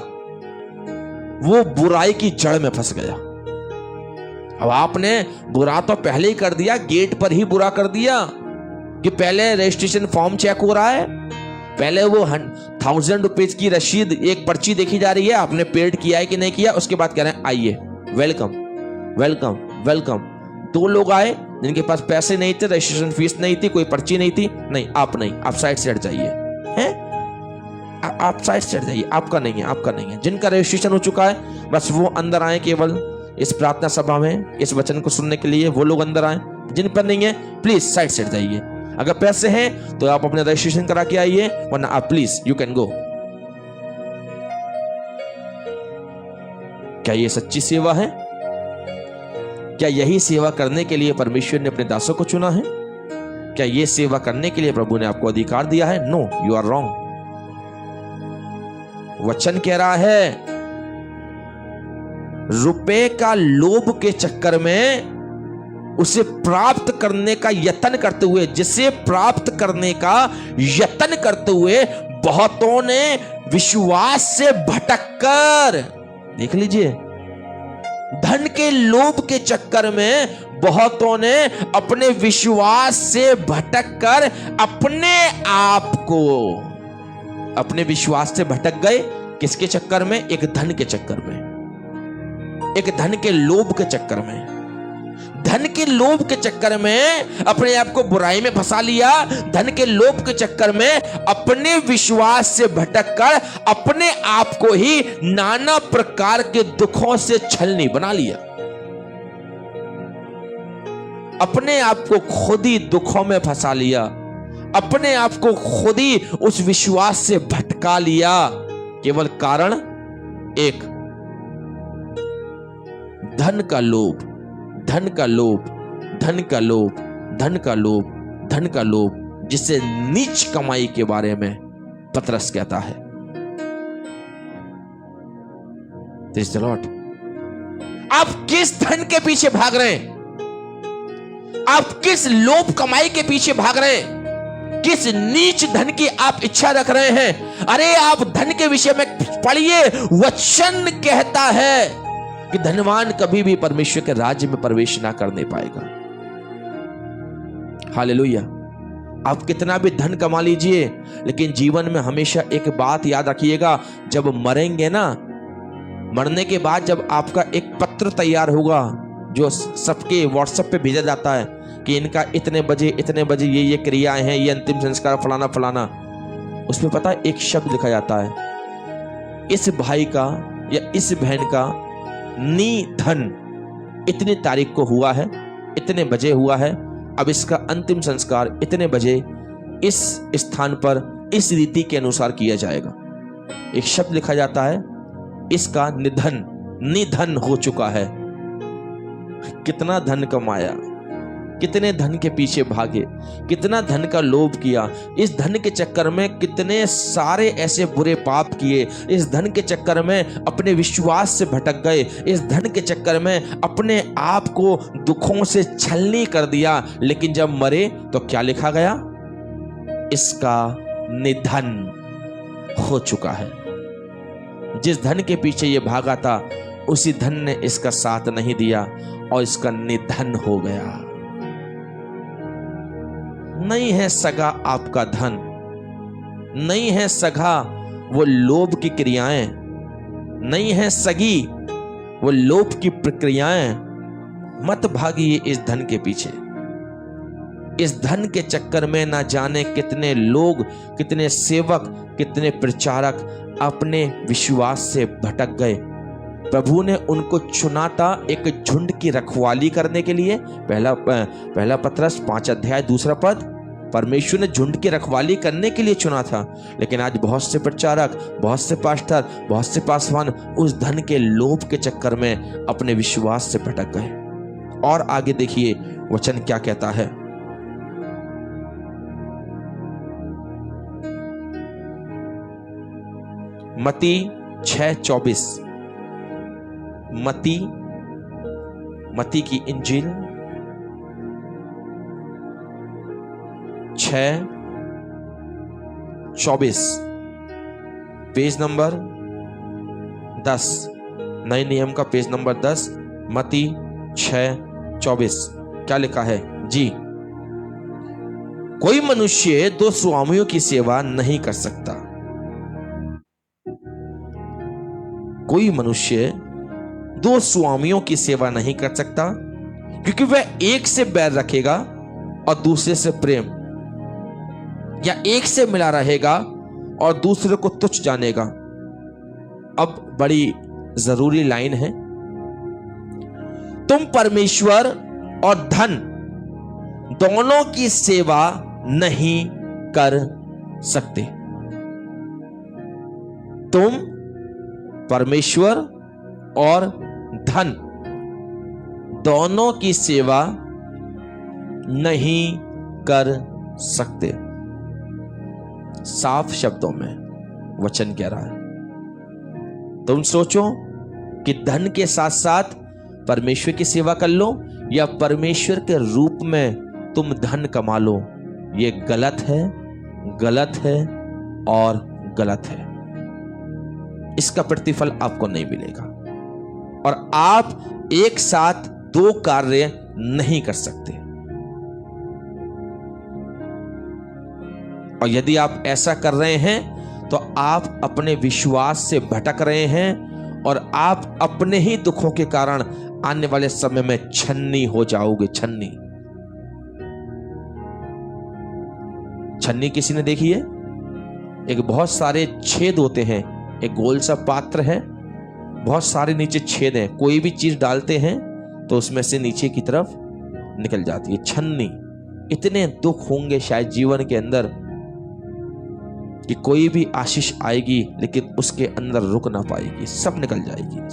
वो बुराई की जड़ में फंस गया। अब आपने बुरा तो पहले ही कर दिया, गेट पर ही बुरा कर दिया कि पहले रजिस्ट्रेशन फॉर्म चेक हो रहा है, पहले वो 1000 रुपीज की रसीद, एक पर्ची देखी जा रही है, आपने पेड किया है कि नहीं किया। उसके बाद कह रहे हैं आइए, वेलकम वेलकम वेलकम। 2 लोग आए जिनके पास पैसे नहीं थे, रजिस्ट्रेशन फीस नहीं थी, कोई पर्ची नहीं थी। नहीं, आप नहीं, आप साइड से हट जाइए, हैं आप साइड से हट जाइए, आपका नहीं है, आपका नहीं है। जिनका रजिस्ट्रेशन हो चुका है बस वो अंदर आए, केवल इस प्रार्थना सभा में इस वचन को सुनने के लिए वो लोग अंदर आए। जिन पर नहीं है प्लीज साइड से हट जाइए। अगर पैसे हैं तो आप अपने रजिस्ट्रेशन करा के आइए, वरना आप प्लीज यू कैन गो। क्या ये सच्ची सेवा है? क्या यही सेवा करने के लिए परमेश्वर ने अपने दासों को चुना है? क्या ये सेवा करने के लिए प्रभु ने आपको अधिकार दिया है? No, you are wrong. वचन कह रहा है रुपए का लोभ के चक्कर में उसे प्राप्त करने का यत्न करते हुए, जिसे प्राप्त करने का यत्न करते हुए बहुतों ने विश्वास से भटककर, देख लीजिए, धन के लोभ के चक्कर में बहुतों ने अपने विश्वास से भटककर अपने आप को, अपने विश्वास से भटक गए। किसके चक्कर में? एक धन के चक्कर में, एक धन के लोभ के चक्कर में। धन के लोभ के चक्कर में अपने आप को बुराई में फंसा लिया। धन के लोभ के चक्कर में अपने विश्वास से भटककर अपने आप को ही नाना प्रकार के दुखों से छलनी बना लिया। अपने आप को खुद ही दुखों में फंसा लिया, अपने आप को खुद ही उस विश्वास से भटका लिया। केवल कारण एक, धन का लोभ, धन का लोभ, धन का लोभ, धन का लोभ, धन का लोभ, जिसे नीच कमाई के बारे में पतरस कहता है। Praise the Lord। आप किस धन के पीछे भाग रहे हैं? आप किस लोभ कमाई के पीछे भाग रहे हैं? किस नीच धन की आप इच्छा रख रहे हैं? अरे आप धन के विषय में पढ़िए, वचन कहता है कि धनवान कभी भी परमेश्वर के राज्य में प्रवेश ना करने पाएगा। हालेलुया। आप कितना भी धन कमा लीजिए, लेकिन जीवन में हमेशा एक बात याद रखिएगा, जब मरेंगे ना, मरने के बाद जब आपका एक पत्र तैयार होगा जो सबके व्हाट्सएप पे भेजा जाता है कि इनका इतने बजे ये क्रियाएं हैं, ये अंतिम संस्कार फलाना फलाना, उसमें पता है एक शब्द लिखा जाता है, इस भाई का या इस बहन का निधन इतनी तारीख को हुआ है, इतने बजे हुआ है, अब इसका अंतिम संस्कार इतने बजे इस स्थान पर इस रीति के अनुसार किया जाएगा। एक शब्द लिखा जाता है, इसका निधन हो चुका है। कितना धन कमाया, कितने धन के पीछे भागे, कितना धन का लोभ किया, इस धन के चक्कर में कितने सारे ऐसे बुरे पाप किए, इस धन के चक्कर में अपने विश्वास से भटक गए, इस धन के चक्कर में अपने आप को दुखों से छलनी कर दिया। लेकिन जब मरे तो क्या लिखा गया? इसका निधन हो चुका है। जिस धन के पीछे ये भागा था, उसी धन ने इसका साथ नहीं दिया और इसका निधन हो गया। नहीं है सगा आपका धन, नहीं है सगा वो लोभ की क्रियाएं, नहीं है सगी वो लोभ की प्रक्रियाएं। मत भागिए इस धन के पीछे। इस धन के चक्कर में ना जाने कितने लोग, कितने सेवक, कितने प्रचारक अपने विश्वास से भटक गए। प्रभु ने उनको चुना था एक झुंड की रखवाली करने के लिए। पहला पतरस 5 अध्याय 2 पद। परमेश्वर ने झुंड की रखवाली करने के लिए चुना था, लेकिन आज बहुत से प्रचारक, बहुत से पास्टर, बहुत से पासवान उस धन के लोभ के चक्कर में अपने विश्वास से भटक गए। और आगे देखिए वचन क्या कहता है। मत्ती 6:24, मत्ती की इंजील 6:24, पेज नंबर 10, नए नियम का पेज नंबर 10, मत्ती 6:24। क्या लिखा है जी? कोई मनुष्य 2 स्वामियों की सेवा नहीं कर सकता। कोई मनुष्य 2 स्वामियों की सेवा नहीं कर सकता, क्योंकि वह एक से बैर रखेगा और दूसरे से प्रेम, या एक से मिला रहेगा और दूसरे को तुच्छ जानेगा। अब बड़ी जरूरी लाइन है, तुम परमेश्वर और धन दोनों की सेवा नहीं कर सकते। तुम परमेश्वर और धन दोनों की सेवा नहीं कर सकते। साफ शब्दों में वचन कह रहा है। तुम सोचो कि धन के साथ साथ परमेश्वर की सेवा कर लो, या परमेश्वर के रूप में तुम धन कमा लो, ये गलत है, गलत है और गलत है। इसका प्रतिफल आपको नहीं मिलेगा और आप एक साथ दो कार्य नहीं कर सकते। और यदि आप ऐसा कर रहे हैं तो आप अपने विश्वास से भटक रहे हैं और आप अपने ही दुखों के कारण आने वाले समय में छन्नी हो जाओगे। छन्नी, छन्नी किसी ने देखी है? एक बहुत सारे छेद होते हैं, एक गोल सा पात्र है, बहुत सारे नीचे छेद हैं, कोई भी चीज डालते हैं तो उसमें से नीचे की तरफ निकल जाती है छन्नी। इतने दुख होंगे शायद जीवन के अंदर कि कोई भी आशीष आएगी लेकिन उसके अंदर रुक ना पाएगी, सब निकल जाएगी,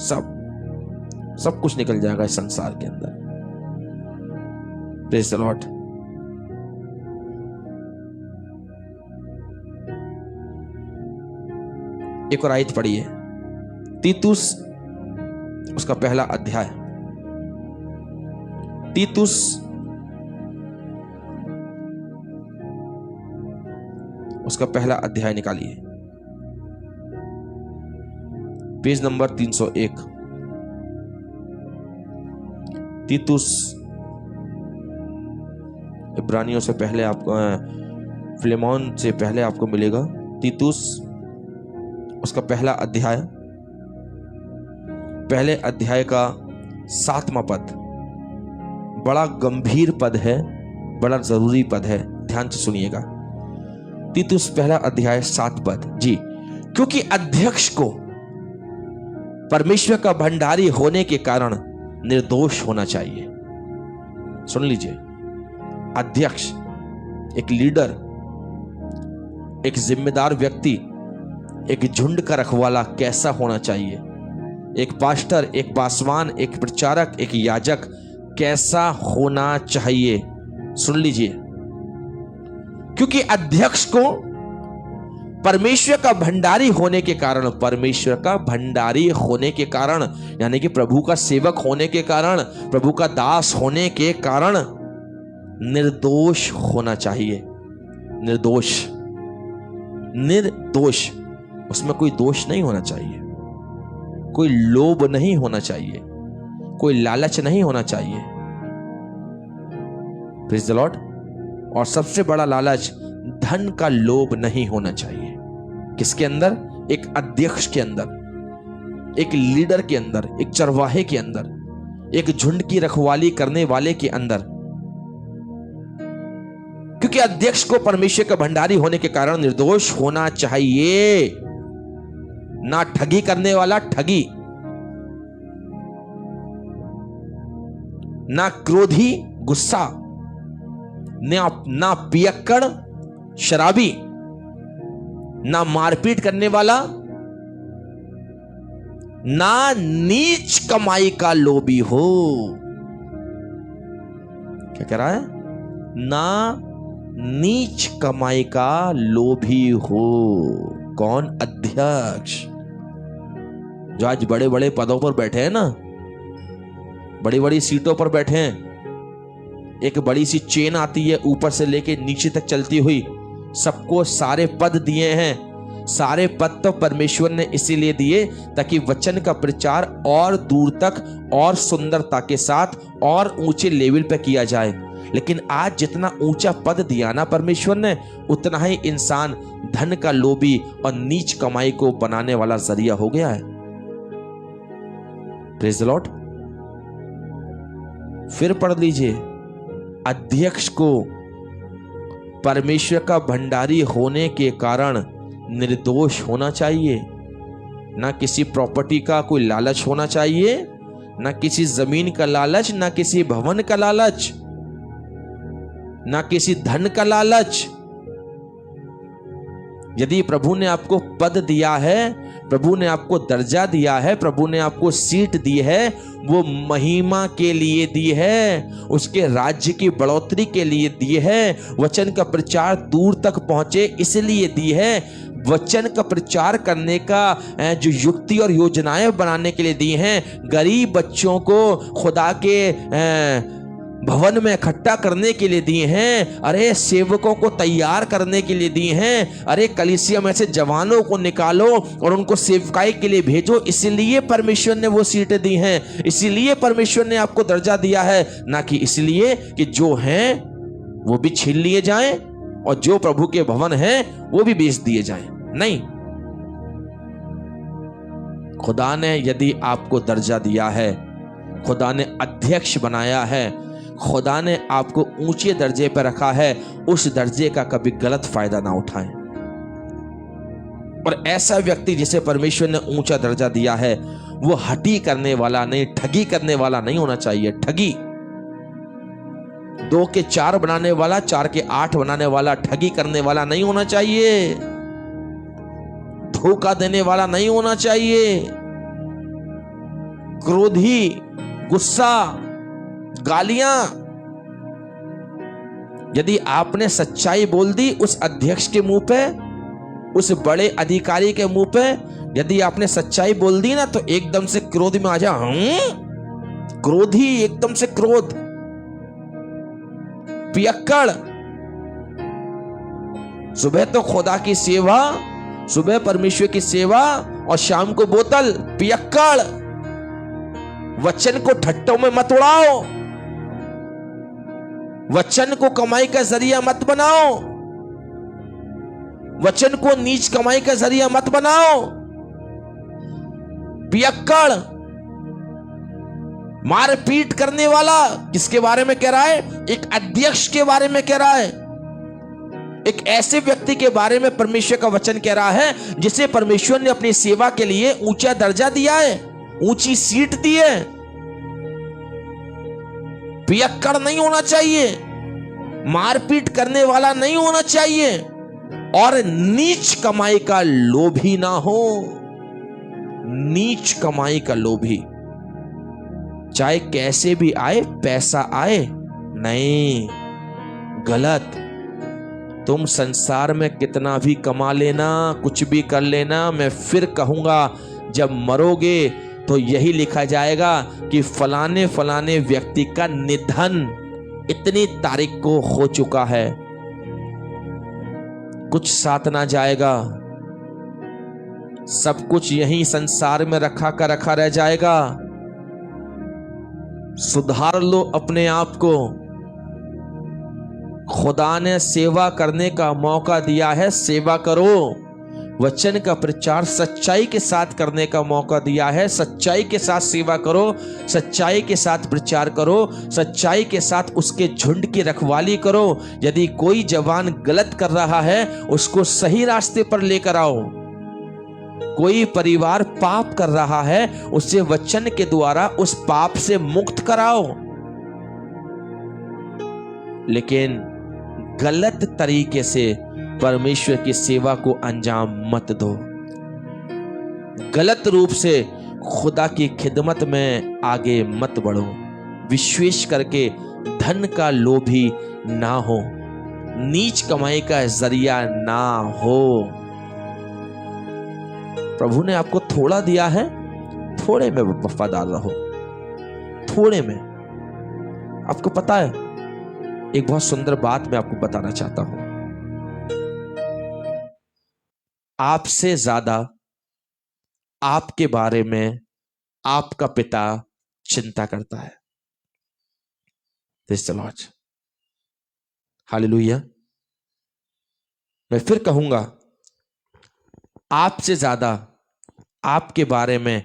सब कुछ निकल जाएगा इस संसार के अंदर। Praise the Lord. एक और आयत पढ़िए, तीतुस उसका पहला अध्याय। तीतुस उसका पहला अध्याय निकालिए, पेज नंबर 301। तीतुस इब्रानियों से पहले आपको, फिलेमोन से पहले आपको मिलेगा। तीतुस उसका पहला अध्याय, पहले अध्याय का 7वां पद बड़ा गंभीर पद है, बड़ा जरूरी पद है, ध्यान से सुनिएगा। तीतुस पहला अध्याय 7 पद जी, क्योंकि अध्यक्ष को परमेश्वर का भंडारी होने के कारण निर्दोष होना चाहिए। सुन लीजिए, अध्यक्ष, एक लीडर, एक जिम्मेदार व्यक्ति, एक झुंड का रखवाला कैसा होना चाहिए? एक पास्टर, एक पासवान, एक प्रचारक, एक याजक कैसा होना चाहिए? सुन लीजिए, क्योंकि अध्यक्ष को परमेश्वर का भंडारी होने के कारण, परमेश्वर का भंडारी होने के कारण यानी कि प्रभु का सेवक होने के कारण, प्रभु का दास होने के कारण निर्दोष होना चाहिए। निर्दोष, निर्दोष, उसमें कोई दोष नहीं होना चाहिए, कोई लोभ नहीं होना चाहिए, कोई लालच नहीं होना चाहिए। Praise the Lord. और सबसे बड़ा लालच धन का लोभ नहीं होना चाहिए। किसके अंदर? एक अध्यक्ष के अंदर, एक लीडर के अंदर, एक चरवाहे के अंदर, एक झुंड की रखवाली करने वाले के अंदर। क्योंकि अध्यक्ष को परमेश्वर का भंडारी होने के कारण निर्दोष होना चाहिए। ना ठगी करने वाला ठगी, ना क्रोधी गुस्सा, ना पियक्कड़ शराबी, ना मारपीट करने वाला, ना नीच कमाई का लोभी हो। क्या कह रहा है? ना नीच कमाई का लोभी हो। कौन? अध्यक्ष, जो आज बड़े बड़े पदों पर बैठे हैं ना, बड़ी बड़ी सीटों पर बैठे हैं। एक बड़ी सी चेन आती है ऊपर से लेके नीचे तक चलती हुई, सबको सारे पद दिए हैं। सारे पद तो परमेश्वर ने इसीलिए दिए ताकि वचन का प्रचार और दूर तक और सुंदरता के साथ और ऊंचे लेवल पे किया जाए। लेकिन आज जितना ऊंचा पद दिया ना परमेश्वर ने, उतना ही इंसान धन का लोभी और नीच कमाई को बनाने वाला जरिया हो गया है। Praise the Lord. फिर पढ़ लीजिए, अध्यक्ष को परमेश्वर का भंडारी होने के कारण निर्दोष होना चाहिए। ना किसी प्रॉपर्टी का कोई लालच होना चाहिए, ना किसी जमीन का लालच, ना किसी भवन का लालच, ना किसी धन का लालच। यदि प्रभु ने आपको पद दिया है, प्रभु ने आपको दर्जा दिया है, प्रभु ने आपको सीट दी है, वो महिमा के लिए दी है, उसके राज्य की बढ़ोतरी के लिए दी है, वचन का प्रचार दूर तक पहुंचे इसलिए दी है, वचन का प्रचार करने का जो युक्ति और योजनाएं बनाने के लिए दी हैं, गरीब बच्चों को खुदा के भवन में इकट्ठा करने के लिए दिए हैं, अरे सेवकों को तैयार करने के लिए दिए हैं, अरे कलीसिया में से जवानों को निकालो और उनको सेवकाई के लिए भेजो। इसलिए परमेश्वर ने वो सीटें दी हैं, इसीलिए परमेश्वर ने आपको दर्जा दिया है, ना कि इसलिए कि जो हैं वो भी छीन लिए जाएं और जो प्रभु के भवन हैं वो भी बेच दिए जाएं। नहीं, खुदा ने यदि आपको दर्जा दिया है, खुदा ने अध्यक्ष बनाया है, खुदा ने आपको ऊंचे दर्जे पर रखा है, उस दर्जे का कभी गलत फायदा ना उठाएं। और ऐसा व्यक्ति जिसे परमेश्वर ने ऊंचा दर्जा दिया है वो हठी करने वाला नहीं, ठगी करने वाला नहीं होना चाहिए। ठगी 2 के 4 बनाने वाला, 4 के 8 बनाने वाला, ठगी करने वाला नहीं होना चाहिए, धोखा देने वाला नहीं होना चाहिए, क्रोधी, गुस्सा, गालियां। यदि आपने सच्चाई बोल दी उस अध्यक्ष के मुंह पे, उस बड़े अधिकारी के मुंह पे, यदि आपने सच्चाई बोल दी ना तो एकदम से क्रोध में आ जा, क्रोधी, एकदम से क्रोध, पियक्कड़। सुबह तो खुदा की सेवा, सुबह परमेश्वर की सेवा और शाम को बोतल, पियक्कड़। वचन को ठट्टों में मत उड़ाओ, वचन को कमाई का जरिया मत बनाओ, वचन को नीच कमाई का जरिया मत बनाओ। पियक्कड़, मारपीट करने वाला, किसके बारे में कह रहा है? एक अध्यक्ष के बारे में कह रहा है, एक ऐसे व्यक्ति के बारे में परमेश्वर का वचन कह रहा है जिसे परमेश्वर ने अपनी सेवा के लिए ऊंचा दर्जा दिया है, ऊंची सीट दी है। पियक्कड़ नहीं होना चाहिए, मारपीट करने वाला नहीं होना चाहिए और नीच कमाई का लोभी ना हो। नीच कमाई का लोभी, चाहे कैसे भी आए, पैसा आए, नहीं, गलत। तुम संसार में कितना भी कमा लेना, कुछ भी कर लेना, मैं फिर कहूंगा जब मरोगे तो यही लिखा जाएगा कि फलाने फलाने व्यक्ति का निधन इतनी तारीख को हो चुका है, कुछ साथ ना जाएगा, सब कुछ यहीं संसार में रखा का रखा रह जाएगा। सुधार लो अपने आप को। खुदा ने सेवा करने का मौका दिया है, सेवा करो। वचन का प्रचार सच्चाई के साथ करने का मौका दिया है, सच्चाई के साथ सेवा करो, सच्चाई के साथ प्रचार करो, सच्चाई के साथ उसके झुंड की रखवाली करो। यदि कोई जवान गलत कर रहा है उसको सही रास्ते पर लेकर आओ। कोई परिवार पाप कर रहा है उसे वचन के द्वारा उस पाप से मुक्त कराओ, लेकिन गलत तरीके से परमेश्वर की सेवा को अंजाम मत दो। गलत रूप से खुदा की खिदमत में आगे मत बढ़ो। विश्वास करके धन का लोभी ना हो, नीच कमाई का जरिया ना हो। प्रभु ने आपको थोड़ा दिया है, थोड़े में वफादार रहो। थोड़े में, आपको पता है, एक बहुत सुंदर बात मैं आपको बताना चाहता हूं। आपसे ज्यादा आपके बारे में आपका पिता चिंता करता है। Praise the Lord. हालेलुया। मैं फिर कहूंगा, आपसे ज्यादा आपके बारे में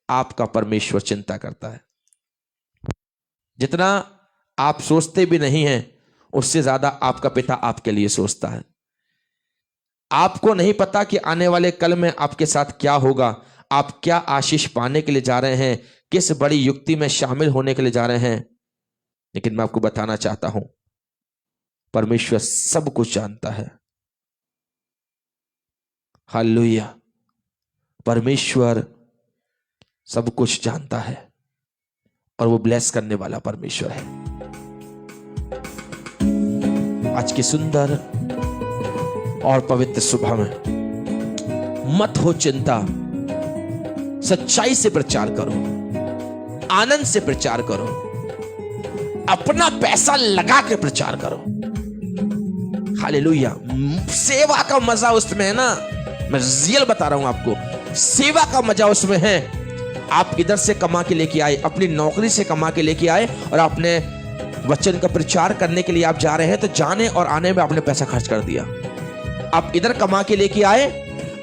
आपका परमेश्वर चिंता करता है। जितना आप सोचते भी नहीं हैं उससे ज्यादा आपका पिता आपके लिए सोचता है। आपको नहीं पता कि आने वाले कल में आपके साथ क्या होगा, आप क्या आशीष पाने के लिए जा रहे हैं, किस बड़ी युक्ति में शामिल होने के लिए जा रहे हैं, लेकिन मैं आपको बताना चाहता हूं, परमेश्वर सब कुछ जानता है। हालेलुया। परमेश्वर सब कुछ जानता है और वो ब्लेस करने वाला परमेश्वर है। आज की सुंदर और पवित्र सुबह में मत हो चिंता, सच्चाई से प्रचार करो, आनंद से प्रचार करो। अपना पैसा लगा के प्रचार करो। हालेलुया। सेवा का मजा उसमें है ना, मैं रियल बता रहा हूं आपको, सेवा का मजा उसमें है। आप इधर से कमा के लेके आए, अपनी नौकरी से कमा के लेके आए, और आपने वचन का प्रचार करने के लिए आप जा रहे हैं, तो जाने और आने में आपने पैसा खर्च कर दिया। आप इधर कमा के लेके आए,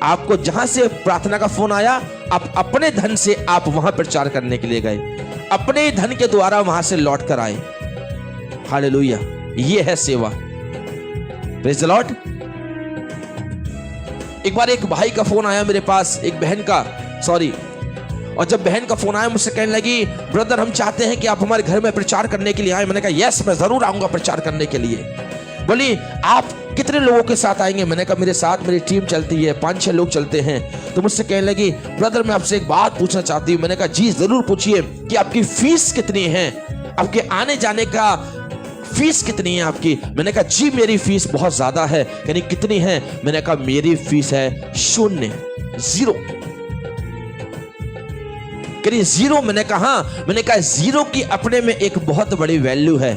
आपको जहां से प्रार्थना का फोन आया, आप अपने धन से आप वहां प्रचार करने के लिए गए, अपने ही धन के द्वारा वहां से लौट कर आए। हालेलुया, ये है सेवा। Praise the Lord. एक बार एक भाई का फोन आया मेरे पास, एक बहन का, सॉरी, और जब बहन का फोन आया मुझसे कहने लगी, ब्रदर हम चाहते हैं कि आप हमारे घर में प्रचार करने के लिए आए। मैंने कहा यस, मैं जरूर आऊंगा प्रचार करने के लिए। बोली आप कितने लोगों के साथ आएंगे? मैंने कहा मेरे साथ मेरी टीम चलती है, 5-6 लोग चलते हैं। तो मुझसे कहने लगी, ब्रदर मैं आपसे एक बात पूछना चाहती हूँ। मैंने कहा जी जरूर पूछिए, कि आपकी फीस कितनी है, आपके आने जाने का फीस कितनी है आपकी? मैंने कहा जी मेरी फीस बहुत ज्यादा है। यानी कितनी है? मैंने कहा मेरी फीस है 0। कहीं 0? मैंने कहा जीरो की अपने में एक बहुत बड़ी वैल्यू है,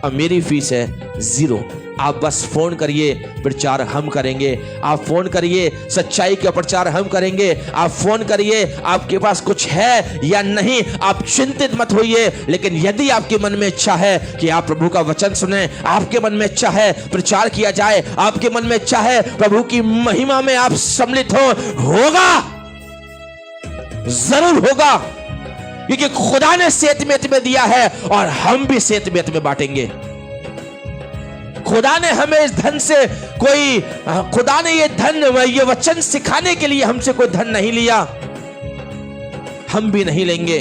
और मेरी फीस है 0। आप बस फोन करिए, प्रचार हम करेंगे। आप फोन करिए, सच्चाई का प्रचार हम करेंगे। आप फोन करिए, आपके पास कुछ है या नहीं, आप चिंतित मत होइए। लेकिन यदि आपके मन में इच्छा है कि आप प्रभु का वचन सुने, आपके मन में इच्छा है प्रचार किया जाए, आपके मन में इच्छा है प्रभु की महिमा में आप सम्मिलित होगा, जरूर होगा, क्योंकि खुदा ने सेत में तुम्हें दिया है, और हम भी सेत में तुम्हें बांटेंगे। खुदा ने हमें इस धन से कोई, खुदा ने ये धन, ये वचन सिखाने के लिए हमसे कोई धन नहीं लिया, हम भी नहीं लेंगे।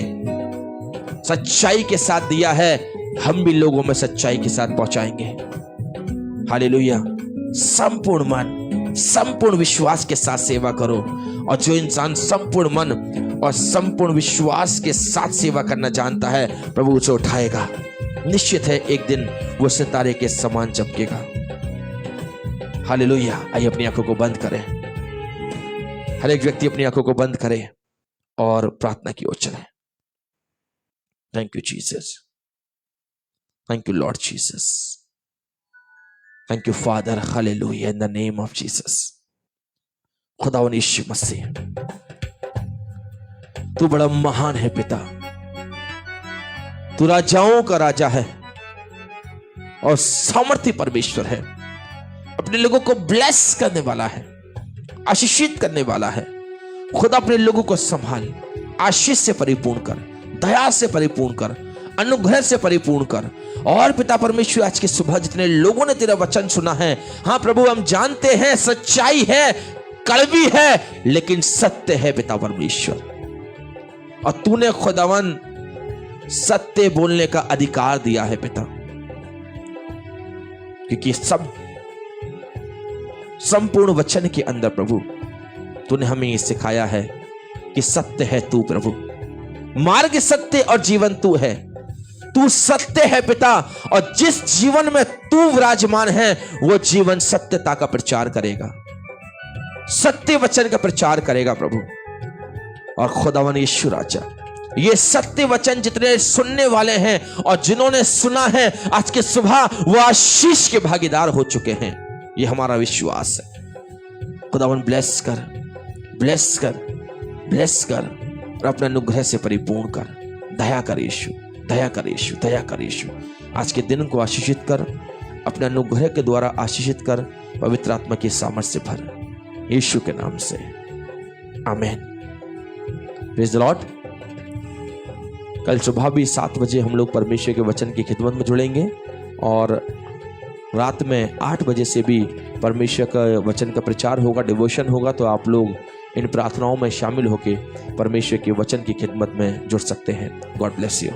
सच्चाई के साथ दिया है, हम भी लोगों में सच्चाई के साथ पहुंचाएंगे। हालेलुया। संपूर्ण मन, संपूर्ण विश्वास के साथ सेवा करो, और जो इंसान संपूर्ण मन और संपूर्ण विश्वास के साथ सेवा करना जानता है, प्रभु उसे उठाएगा। निश्चित है एक दिन वो सितारे के समान चमकेगा। हालेलुया। आइए अपनी आंखों को बंद करें, हर एक व्यक्ति अपनी आंखों को बंद करे और प्रार्थना की ओर चले। Thank you Jesus, thank you lord Jesus, thank you father. हालेलुया, in the name of Jesus. खुदावंद यीशु मसीह, तू बड़ा महान है पिता, तू राजाओं का राजा है और सामर्थी परमेश्वर है। अपने लोगों को ब्लेस करने वाला है, आशीषित करने वाला है। खुदा अपने लोगों को संभाल, आशीष से परिपूर्ण कर, दया से परिपूर्ण कर, अनुग्रह से परिपूर्ण कर। और पिता परमेश्वर, आज की सुबह जितने लोगों ने तेरा वचन सुना है, हाँ प्रभु, हम जानते हैं सच्चाई है, कड़वी है, लेकिन सत्य है पिता परमेश्वर। और तूने खुदावन सत्य बोलने का अधिकार दिया है पिता, क्योंकि सब संपूर्ण वचन के अंदर प्रभु तूने हमें ये सिखाया है कि सत्य है तू प्रभु, मार्ग सत्य और जीवन तू है। तू सत्य है पिता, और जिस जीवन में तू विराजमान है वो जीवन सत्यता का प्रचार करेगा, सत्य वचन का प्रचार करेगा प्रभु। और खुदावन यीशु राजा, ये सत्य वचन जितने सुनने वाले हैं और जिन्होंने सुना है, आज के सुबह वो आशीष के भागीदार हो चुके हैं, ये हमारा विश्वास है। खुदावन ब्लेस कर, ब्लेस कर, ब्लेस कर, और अपने अनुग्रह से परिपूर्ण कर। दया कर यीशु, दया कर यीशु, दया कर यीशु। आज के दिन को आशीषित कर, अपने अनुग्रह के द्वारा आशीषित कर, पवित्र आत्मा की सामर्थ्य से भर, यीशु के नाम से, आमीन। Praise the Lord. कल सुबह भी 7 बजे हम लोग परमेश्वर के वचन की खिदमत में जुड़ेंगे, और रात में 8 बजे से भी परमेश्वर का वचन का प्रचार होगा, डिवोशन होगा। तो आप लोग इन प्रार्थनाओं में शामिल होकर परमेश्वर के वचन की खिदमत में जुड़ सकते हैं। God bless you.